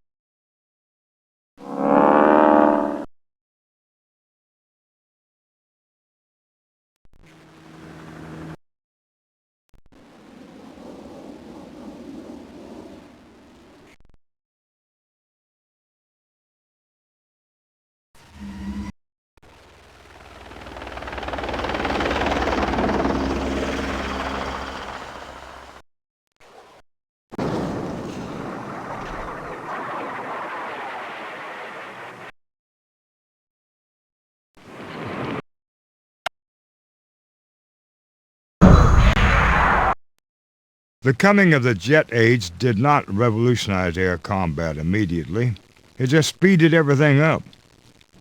The coming of the jet age did not revolutionize air combat immediately. It just speeded everything up.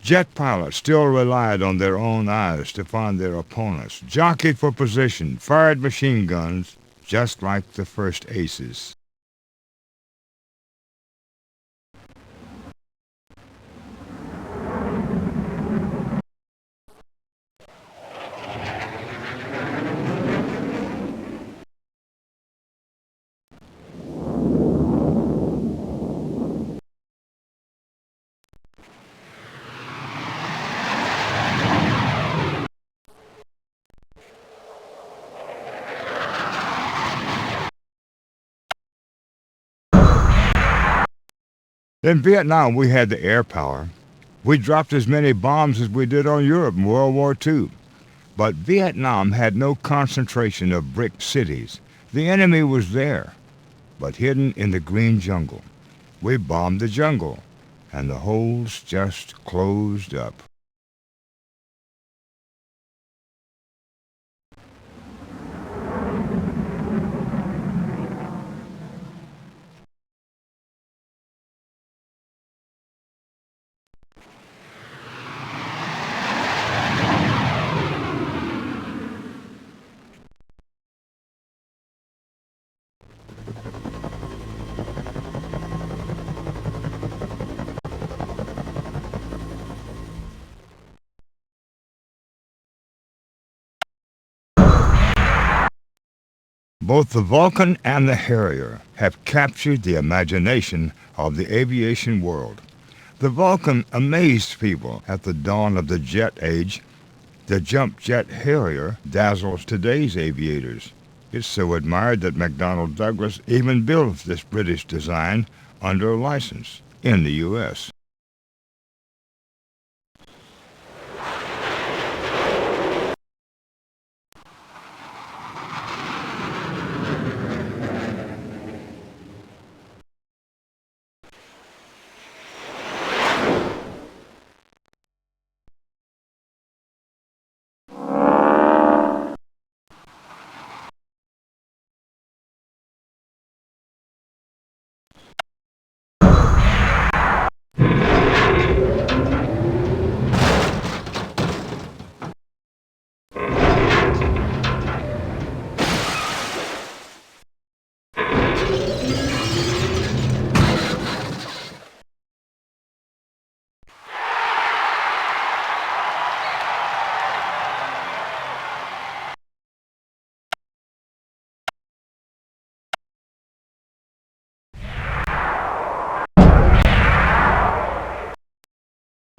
Jet pilots still relied on their own eyes to find their opponents, jockeyed for position, fired machine guns, just like the first aces. In Vietnam, we had the air power. We dropped as many bombs as we did on Europe in World War II. But Vietnam had no concentration of brick cities. The enemy was there, but hidden in the green jungle. We bombed the jungle, and the holes just closed up. Both the Vulcan and the Harrier have captured the imagination of the aviation world. The Vulcan amazed people at the dawn of the jet age. The jump jet Harrier dazzles today's aviators. It's so admired that McDonnell Douglas even builds this British design under a license in the U.S.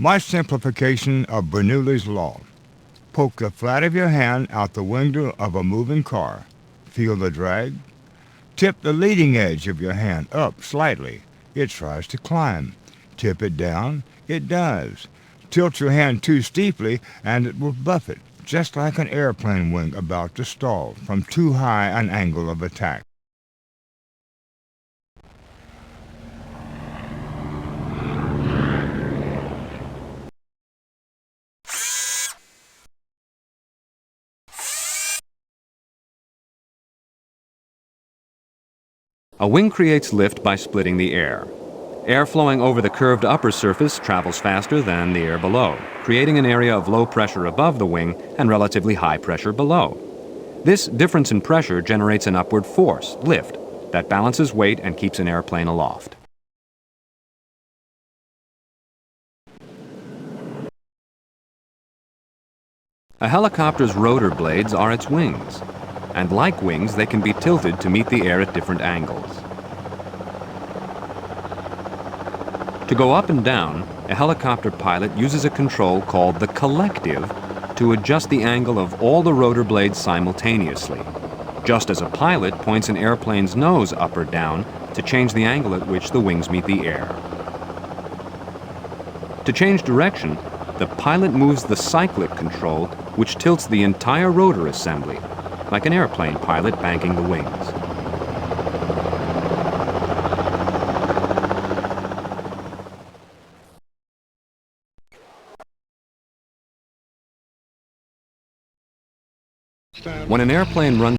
My simplification of Bernoulli's law. Poke the flat of your hand out the window of a moving car. Feel the drag. Tip the leading edge of your hand up slightly. It tries to climb. Tip it down. It does. Tilt your hand too steeply and it will buffet, just like an airplane wing about to stall from too high an angle of attack. A wing creates lift by splitting the air. Air flowing over the curved upper surface travels faster than the air below, creating an area of low pressure above the wing and relatively high pressure below. This difference in pressure generates an upward force, lift. that balances weight and keeps an airplane aloft. A helicopter's rotor blades are its wings, and like wings, they can be tilted to meet the air at different angles. To go up and down, a helicopter pilot uses a control called the collective to adjust the angle of all the rotor blades simultaneously, just as a pilot points an airplane's nose up or down to change the angle at which the wings meet the air. To change direction, the pilot moves the cyclic control, which tilts the entire rotor assembly, like an airplane pilot banking the wings. When an airplane runs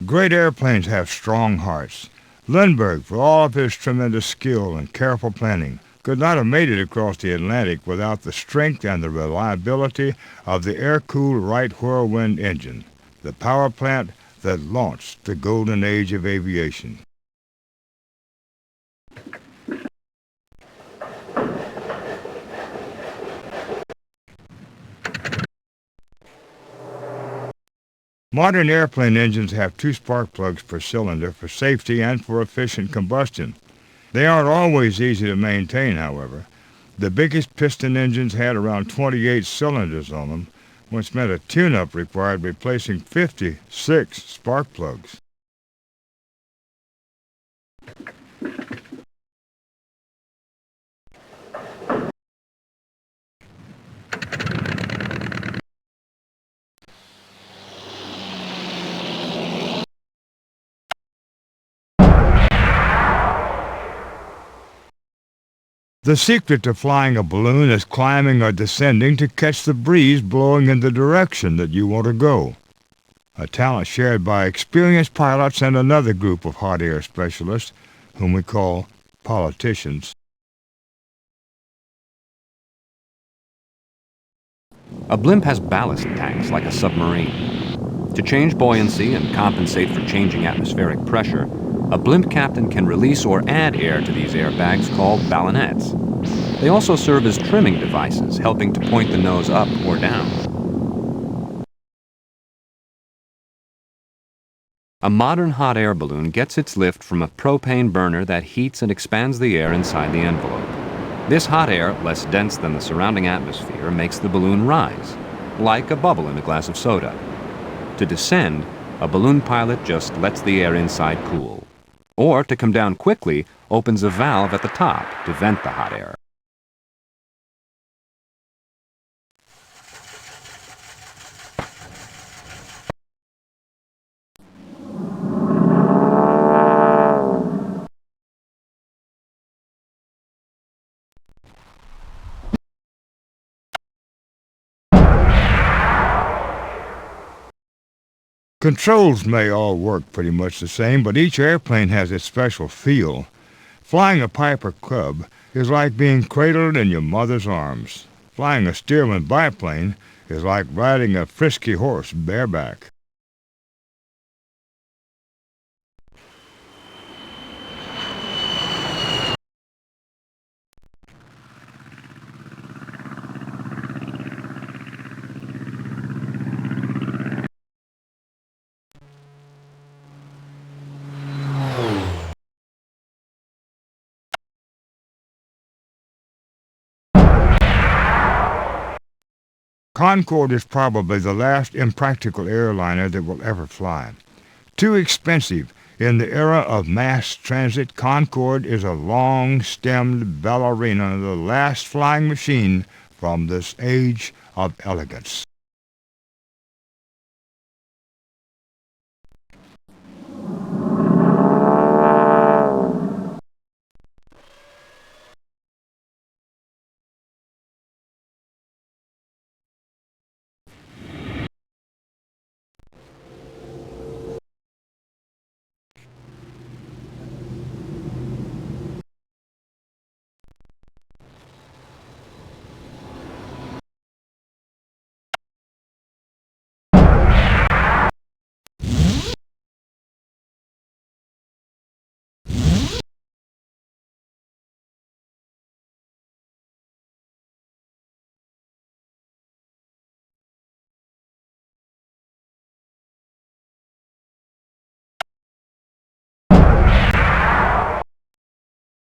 Great airplanes have strong hearts. Lindbergh, for all of his tremendous skill and careful planning, could not have made it across the Atlantic without the strength and the reliability of the air-cooled Wright Whirlwind engine, the power plant that launched the golden age of aviation. Modern airplane engines have 2 spark plugs per cylinder for safety and for efficient combustion. They aren't always easy to maintain, however. The biggest piston engines had around 28 cylinders on them, which meant a tune-up required replacing 56 spark plugs. The secret to flying a balloon is climbing or descending to catch the breeze blowing in the direction that you want to go. A talent shared by experienced pilots and another group of hot air specialists, whom we call politicians. A blimp has ballast tanks like a submarine. To change buoyancy and compensate for changing atmospheric pressure, a blimp captain can release or add air to these airbags called ballonets. They also serve as trimming devices, helping to point the nose up or down. A modern hot air balloon gets its lift from a propane burner that heats and expands the air inside the envelope. This hot air, less dense than the surrounding atmosphere, makes the balloon rise, like a bubble in a glass of soda. To descend, a balloon pilot just lets the air inside cool. Or, to come down quickly, opens a valve at the top to vent the hot air. Controls may all work pretty much the same, but each airplane has its special feel. Flying a Piper Cub is like being cradled in your mother's arms. Flying a Stearman biplane is like riding a frisky horse bareback. Concorde is probably the last impractical airliner that will ever fly. Too expensive. In the era of mass transit, Concorde is a long-stemmed ballerina, the last flying machine from this age of elegance.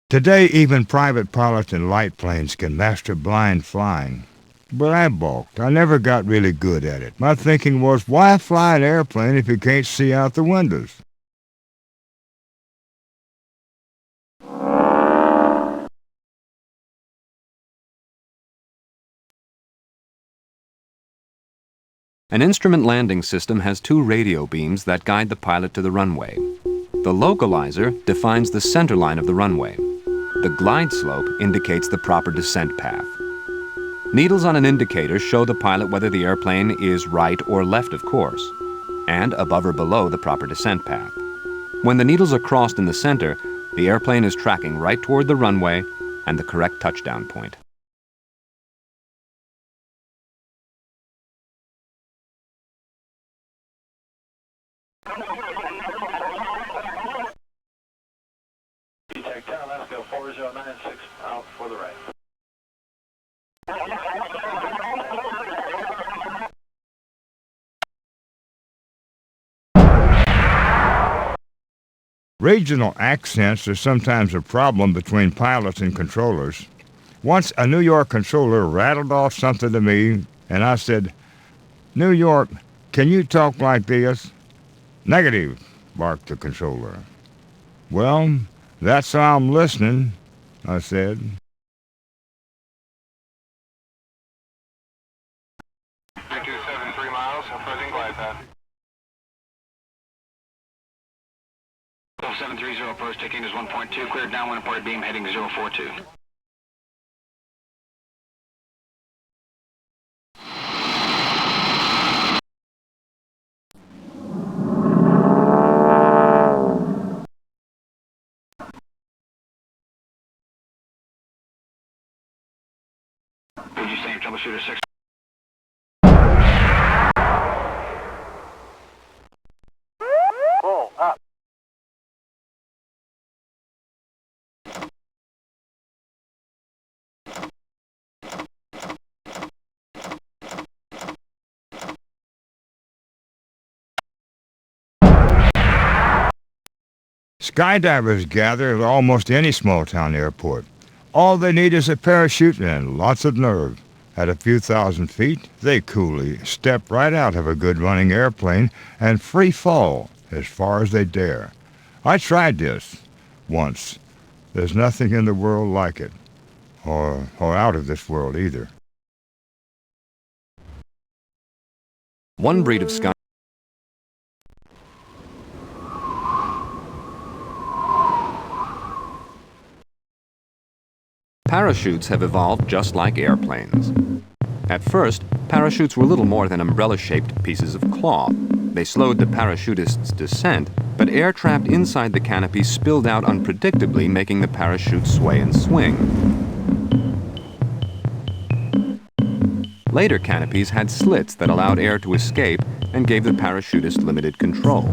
Today, even private pilots in light planes can master blind flying. But I balked. I never got really good at it. My thinking was, why fly an airplane if you can't see out the windows? An instrument landing system has two radio beams that guide the pilot to the runway. The localizer defines the center line of the runway. The glide slope indicates the proper descent path. Needles on an indicator show the pilot whether the airplane is right or left of course, and above or below the proper descent path. When the needles are crossed in the center, the airplane is tracking right toward the runway and the correct touchdown point. Take 10, let's go 4096 out for the right. Regional accents are sometimes a problem between pilots and controllers. Once a New York controller rattled off something to me, and I said, "New York, can you talk like this?" "Negative," barked the controller. "Well, that's how I'm listening," I said. .273 miles, approaching glide path. 730 approach, taking is 1.2, cleared downwind port beam heading 042. Would you say troubleshooter 6? Pull up. Skydivers gather at almost any small-town airport. All they need is a parachute and lots of nerve. At a few thousand feet, they coolly step right out of a good-running airplane and free fall as far as they dare. I tried this once. There's nothing in the world like it, or out of this world either. One breed of sky Parachutes have evolved just like airplanes. At first, parachutes were little more than umbrella-shaped pieces of cloth. They slowed the parachutist's descent, but air trapped inside the canopy spilled out unpredictably, making the parachute sway and swing. Later canopies had slits that allowed air to escape and gave the parachutist limited control.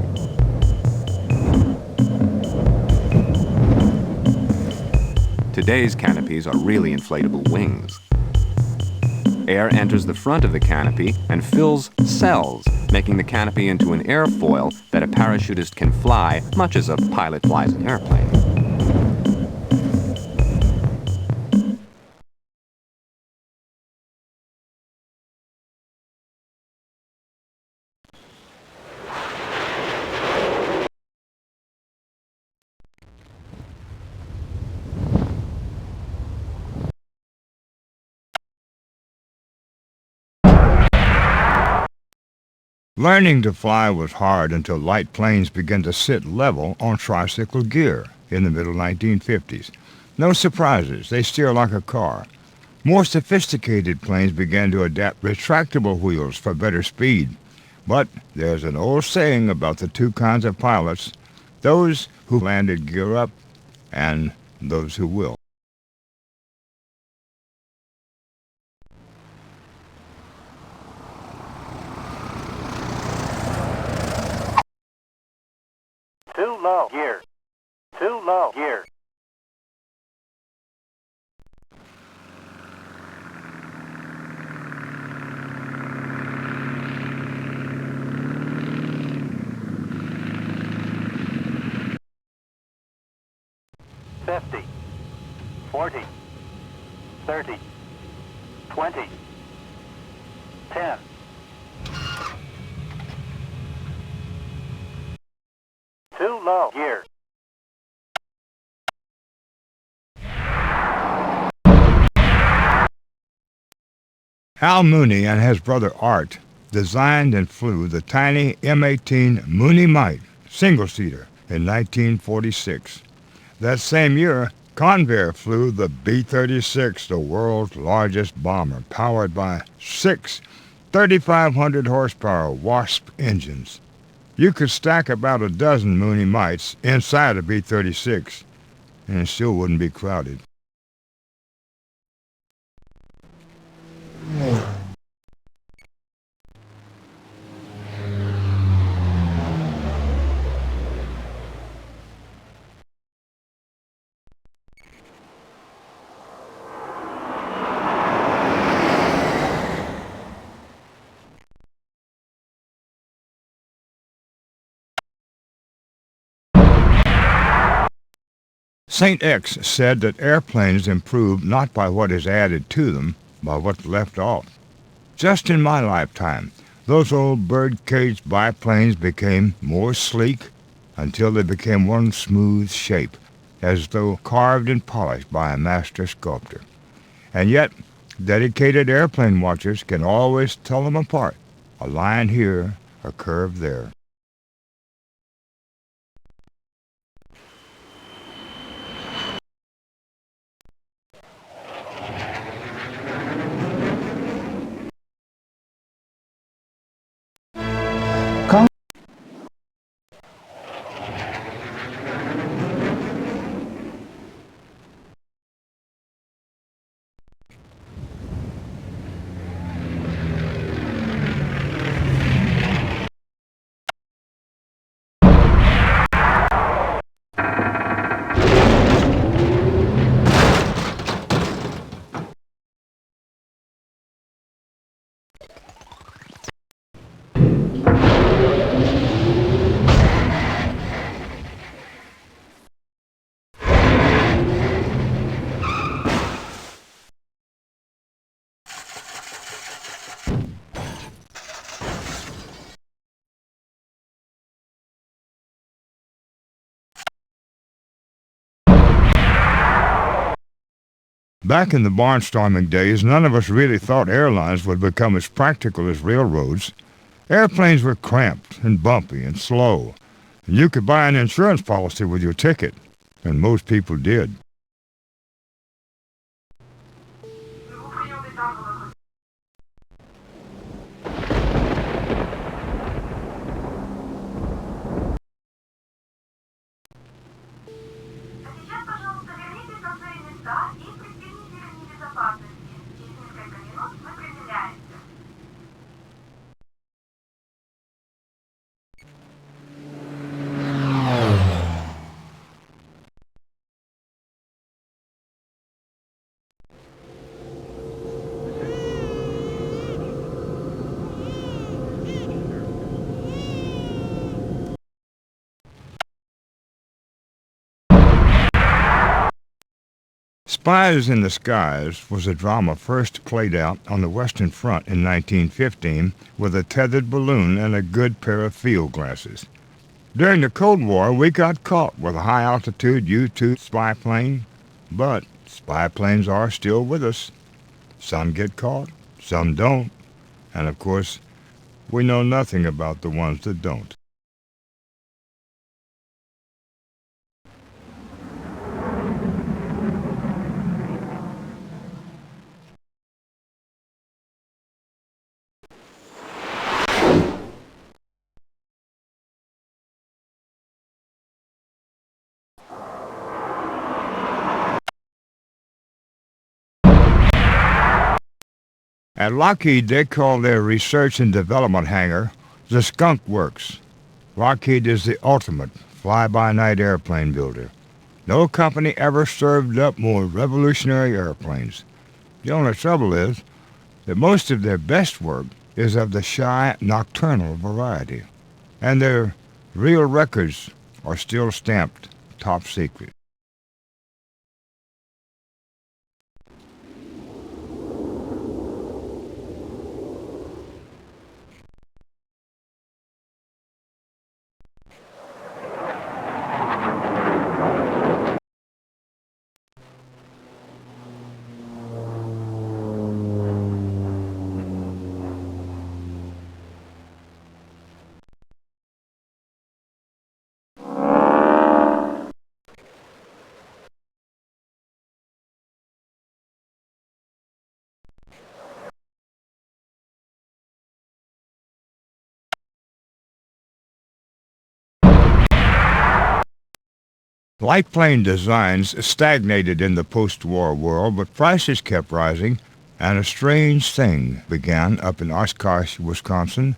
Today's canopies are really inflatable wings. Air enters the front of the canopy and fills cells, making the canopy into an airfoil that a parachutist can fly, much as a pilot flies an airplane. Learning to fly was hard until light planes began to sit level on tricycle gear in the middle 1950s. No surprises, they steer like a car. More sophisticated planes began to adapt retractable wheels for better speed. But there's an old saying about the two kinds of pilots, those who landed gear up and those who will. Too low gear. Too low gear. $50. 40, 30, 20, 10. Too low gear. Al Mooney and his brother Art designed and flew the tiny M18 Mooney Mite single-seater in 1946. That same year, Convair flew the B-36, the world's largest bomber, powered by 6 3,500 horsepower Wasp engines. You could stack about a dozen Mooney Mites inside a B-36, and it still wouldn't be crowded. St. X said that airplanes improve not by what is added to them, but what's left off. Just in my lifetime, those old bird-cage biplanes became more sleek until they became one smooth shape, as though carved and polished by a master sculptor. And yet, dedicated airplane watchers can always tell them apart, a line here, a curve there. Back in the barnstorming days, none of us really thought airlines would become as practical as railroads. Airplanes were cramped and bumpy and slow, and you could buy an insurance policy with your ticket, and most people did. Spies in the Skies was a drama first played out on the Western Front in 1915 with a tethered balloon and a good pair of field glasses. During the Cold War, we got caught with a high-altitude U-2 spy plane, but spy planes are still with us. Some get caught, some don't, and of course, we know nothing about the ones that don't. At Lockheed, they call their research and development hangar the Skunk Works. Lockheed is the ultimate fly-by-night airplane builder. No company ever served up more revolutionary airplanes. The only trouble is that most of their best work is of the shy, nocturnal variety, and their real records are still stamped top secret. Light plane designs stagnated in the post-war world, but prices kept rising, and a strange thing began up in Oshkosh, Wisconsin.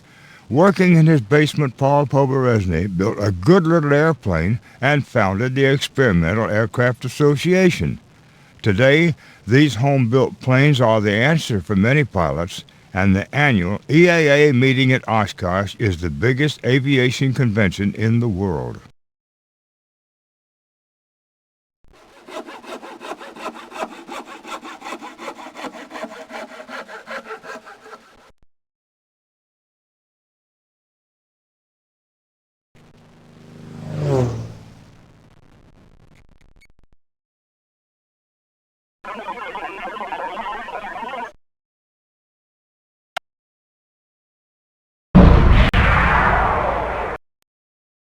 Working in his basement, Paul Poberezny built a good little airplane and founded the Experimental Aircraft Association. Today, these home-built planes are the answer for many pilots, and the annual EAA meeting at Oshkosh is the biggest aviation convention in the world.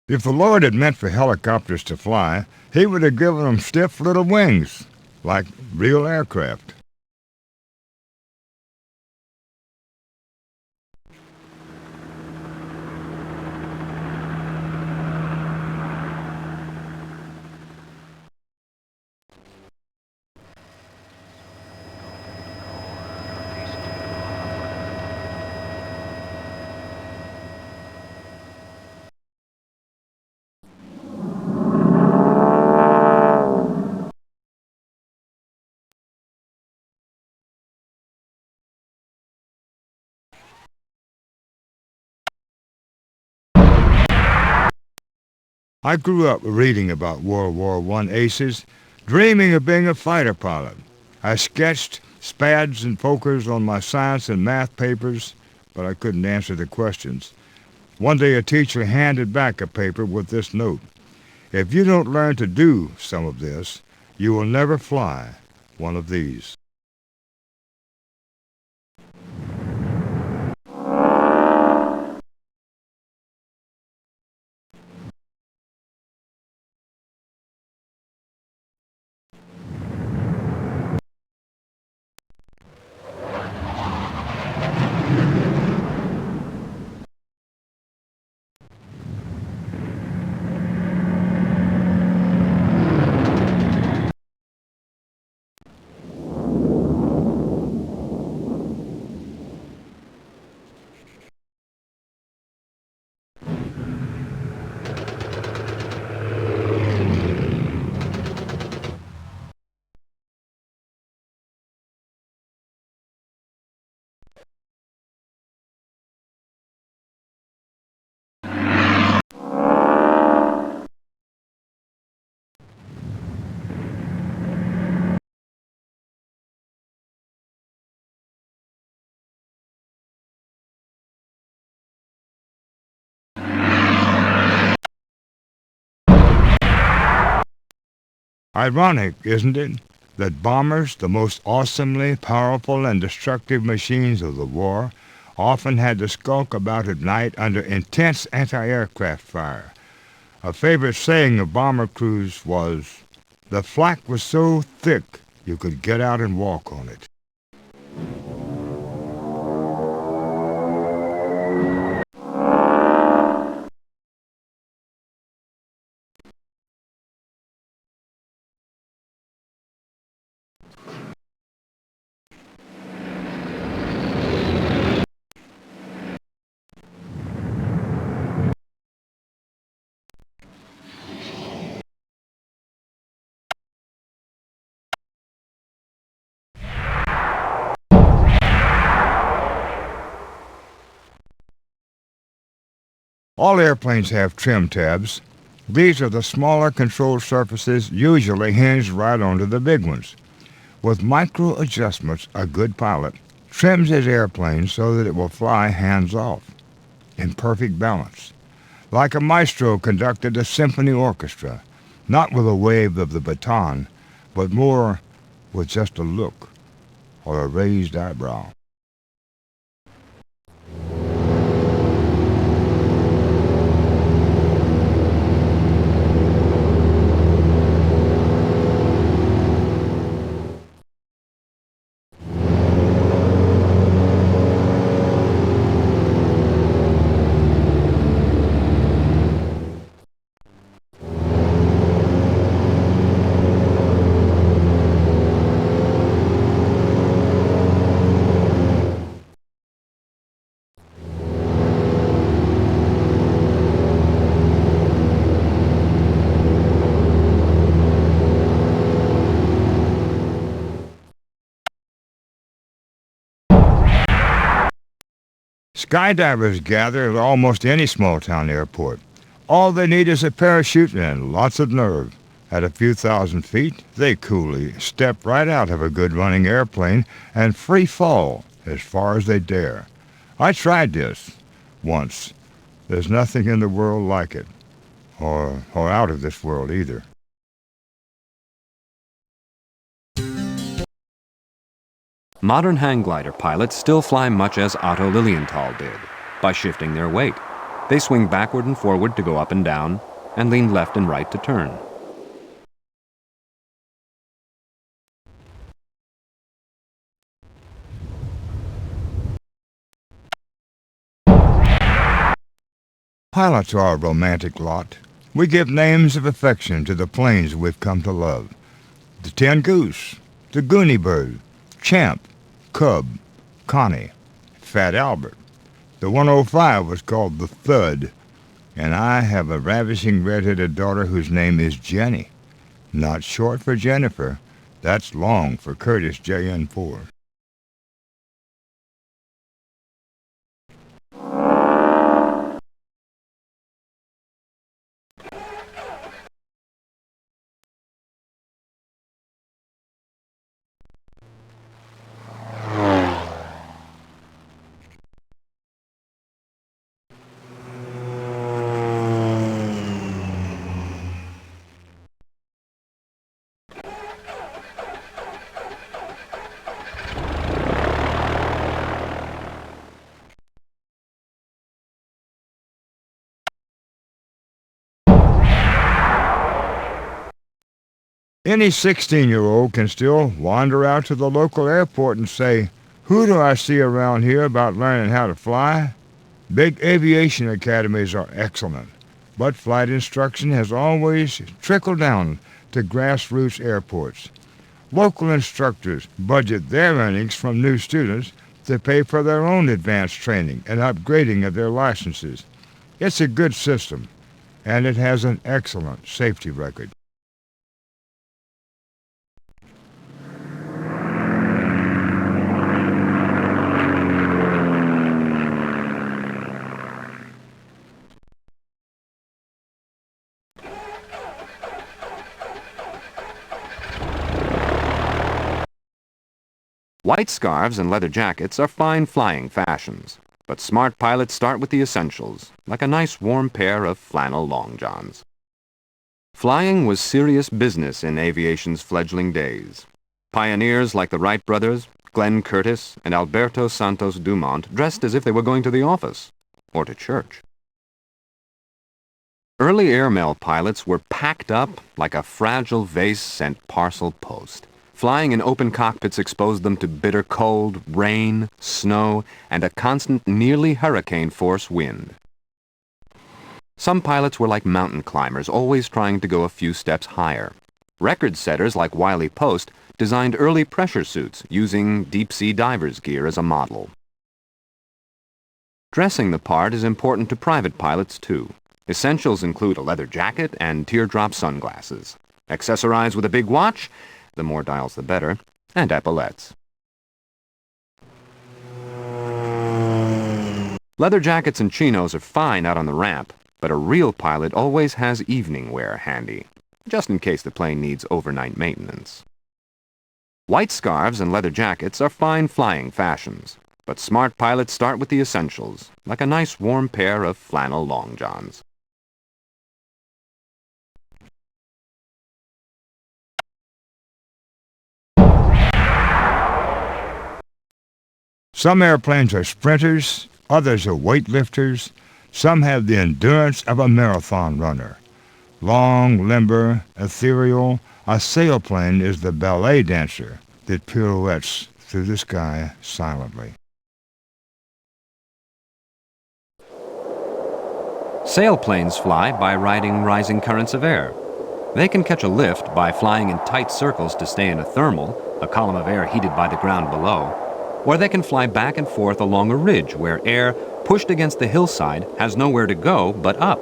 If the Lord had meant for helicopters to fly, he would have given them stiff little wings, like real aircraft. I grew up reading about World War I aces, dreaming of being a fighter pilot. I sketched spads and pokers on my science and math papers, but I couldn't answer the questions. One day a teacher handed back a paper with this note: "If you don't learn to do some of this, you will never fly one of these." Ironic, isn't it, that bombers, the most awesomely powerful and destructive machines of the war, often had to skulk about at night under intense anti-aircraft fire. A favorite saying of bomber crews was, "The flak was so thick you could get out and walk on it." All airplanes have trim tabs. These are the smaller control surfaces usually hinged right onto the big ones. With micro adjustments, a good pilot trims his airplane so that it will fly hands off, in perfect balance, like a maestro conducted a symphony orchestra, not with a wave of the baton, but more with just a look or a raised eyebrow. Skydivers gather at almost any small-town airport. All they need is a parachute and lots of nerve. At a few thousand feet, they coolly step right out of a good-running airplane and free fall as far as they dare. I tried this once. There's nothing in the world like it, or out of this world either. Modern hang glider pilots still fly much as Otto Lilienthal did, by shifting their weight. They swing backward and forward to go up and down, and lean left and right to turn. Pilots are a romantic lot. We give names of affection to the planes we've come to love. The Tin Goose, the Goonie Bird, Champ, Cub, Connie, Fat Albert. The 105 was called the Thud, and I have a ravishing red-headed daughter whose name is Jenny. Not short for Jennifer, that's long for Curtis JN4. Any 16-year-old can still wander out to the local airport and say, "Who do I see around here about learning how to fly?" Big aviation academies are excellent, but flight instruction has always trickled down to grassroots airports. Local instructors budget their earnings from new students to pay for their own advanced training and upgrading of their licenses. It's a good system, and it has an excellent safety record. White scarves and leather jackets are fine flying fashions, but smart pilots start with the essentials, like a nice warm pair of flannel long johns. Flying was serious business in aviation's fledgling days. Pioneers like the Wright brothers, Glenn Curtiss, and Alberto Santos Dumont dressed as if they were going to the office or to church. Early airmail pilots were packed up like a fragile vase sent parcel post. Flying in open cockpits exposed them to bitter cold, rain, snow, and a constant, nearly hurricane-force wind. Some pilots were like mountain climbers, always trying to go a few steps higher. Record setters like Wiley Post designed early pressure suits using deep-sea divers' gear as a model. Dressing the part is important to private pilots, too. Essentials include a leather jacket and teardrop sunglasses. Accessorize with a big watch, the more dials the better, and epaulettes. Leather jackets and chinos are fine out on the ramp, but a real pilot always has evening wear handy, just in case the plane needs overnight maintenance. White scarves and leather jackets are fine flying fashions, but smart pilots start with the essentials, like a nice warm pair of flannel long johns. Some airplanes are sprinters, others are weightlifters, some have the endurance of a marathon runner. Long, limber, ethereal, a sailplane is the ballet dancer that pirouettes through the sky silently. Sailplanes fly by riding rising currents of air. They can catch a lift by flying in tight circles to stay in a thermal, a column of air heated by the ground below, or they can fly back and forth along a ridge where air, pushed against the hillside, has nowhere to go but up.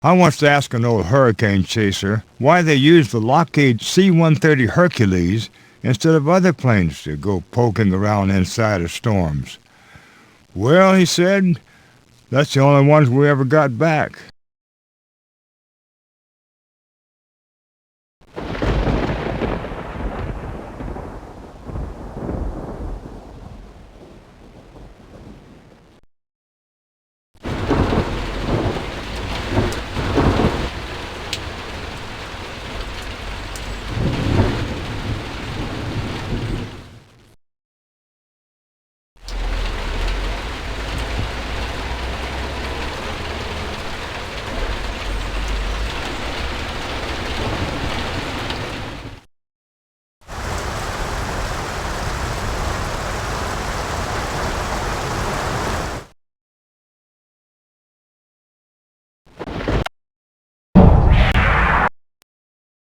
I once asked an old hurricane chaser why they used the Lockheed C-130 Hercules instead of other planes to go poking around inside of storms. Well, he said, that's the only ones we ever got back.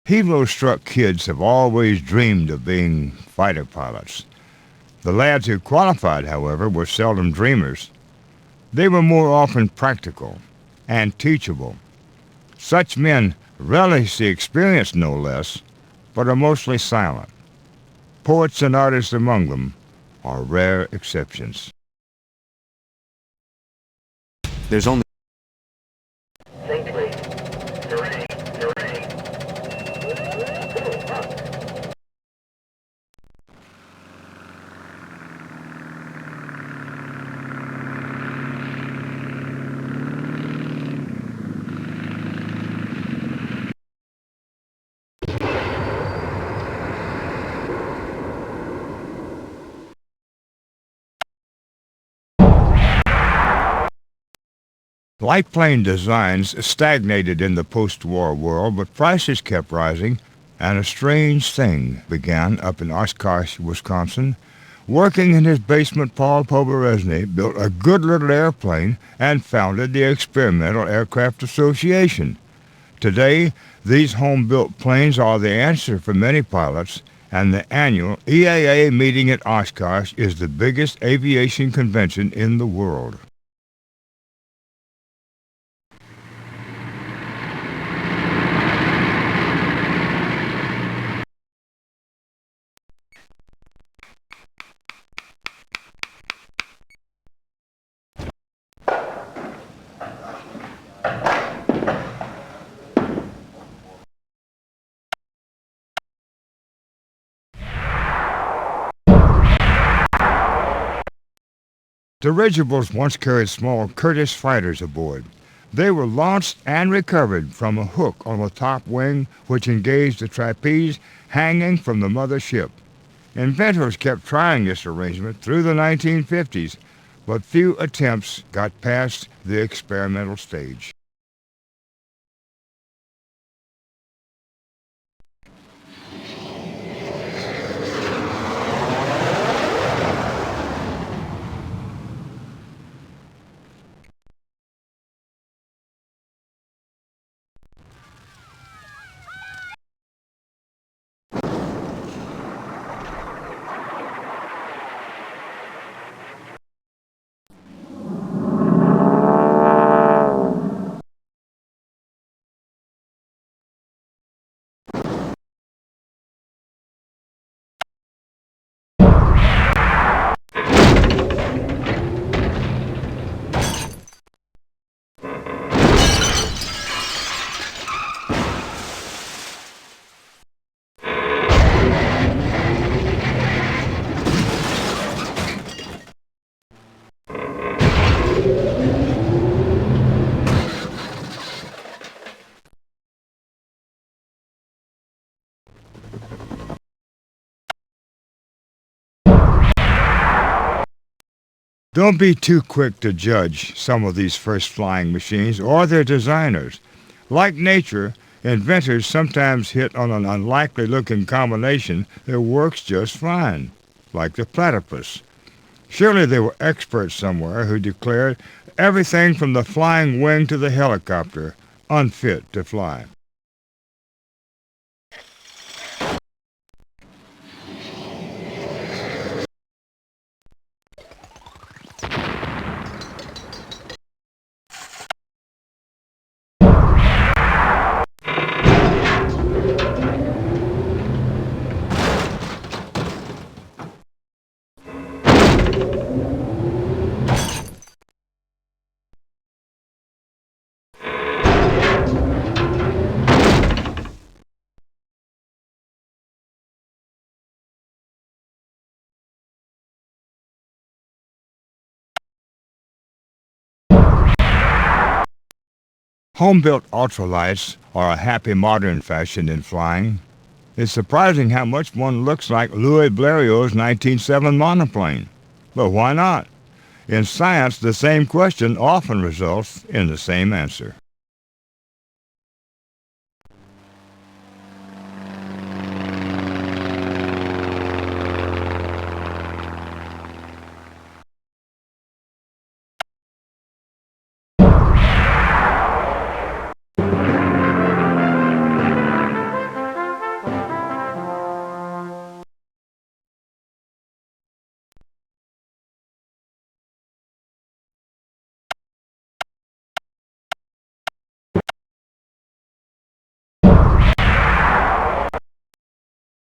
Hero-struck kids have always dreamed of being fighter pilots. The lads who qualified, however, were seldom dreamers. They were more often practical and teachable. Such men relish the experience no less, but are mostly silent. Poets and artists among them are rare exceptions. There's only Light plane designs stagnated in the post-war world, but prices kept rising, and a strange thing began up in Oshkosh, Wisconsin. Working in his basement, Paul Poberezny built a good little airplane and founded the Experimental Aircraft Association. Today, these home-built planes are the answer for many pilots, and the annual EAA meeting at Oshkosh is the biggest aviation convention in the world. Dirigibles once carried small Curtiss fighters aboard. They were launched and recovered from a hook on the top wing which engaged the trapeze hanging from the mother ship. Inventors kept trying this arrangement through the 1950s, but few attempts got past the experimental stage. Don't be too quick to judge some of these first flying machines or their designers. Like nature, inventors sometimes hit on an unlikely-looking combination that works just fine, like the platypus. Surely there were experts somewhere who declared everything from the flying wing to the helicopter unfit to fly. Home-built ultralights are a happy modern fashion in flying. It's surprising how much one looks like Louis Blériot's 1907 monoplane. But why not? In science, the same question often results in the same answer.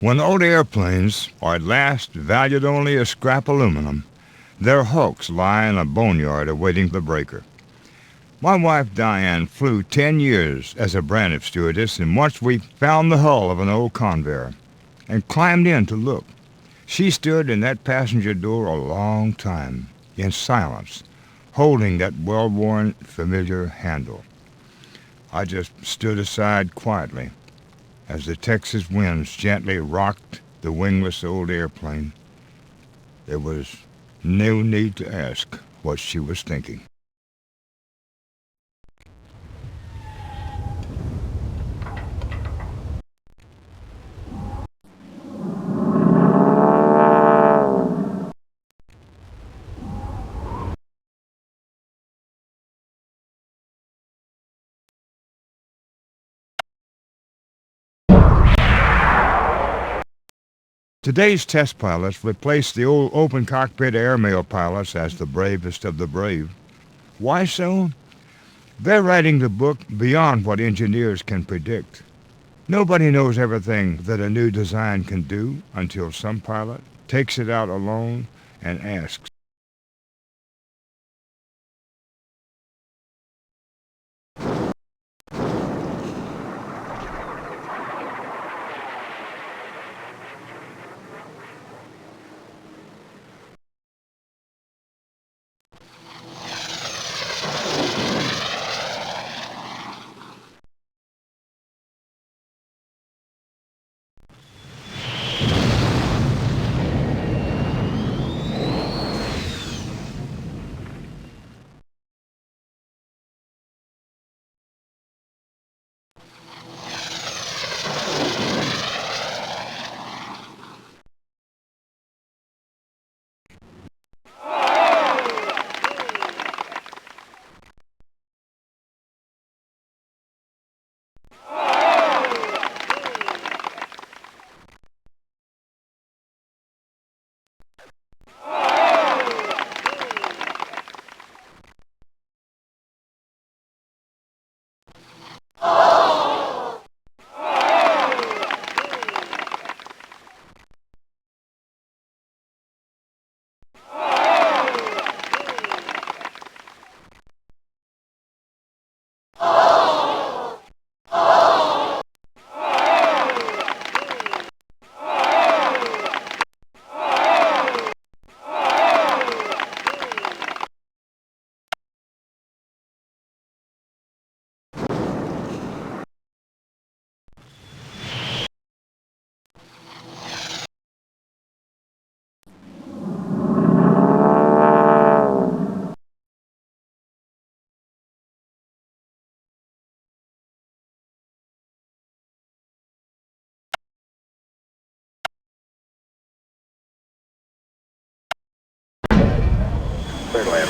When old airplanes are at last valued only as scrap aluminum, their hulks lie in a boneyard awaiting the breaker. My wife Diane flew 10 years as a Braniff stewardess, and once we found the hull of an old Convair and climbed in to look. She stood in that passenger door a long time, in silence, holding that well-worn, familiar handle. I just stood aside quietly as the Texas winds gently rocked the wingless old airplane. There was no need to ask what she was thinking. Today's test pilots replaced the old open cockpit airmail pilots as the bravest of the brave. Why so? They're writing the book beyond what engineers can predict. Nobody knows everything that a new design can do until some pilot takes it out alone and asks. Clear to land.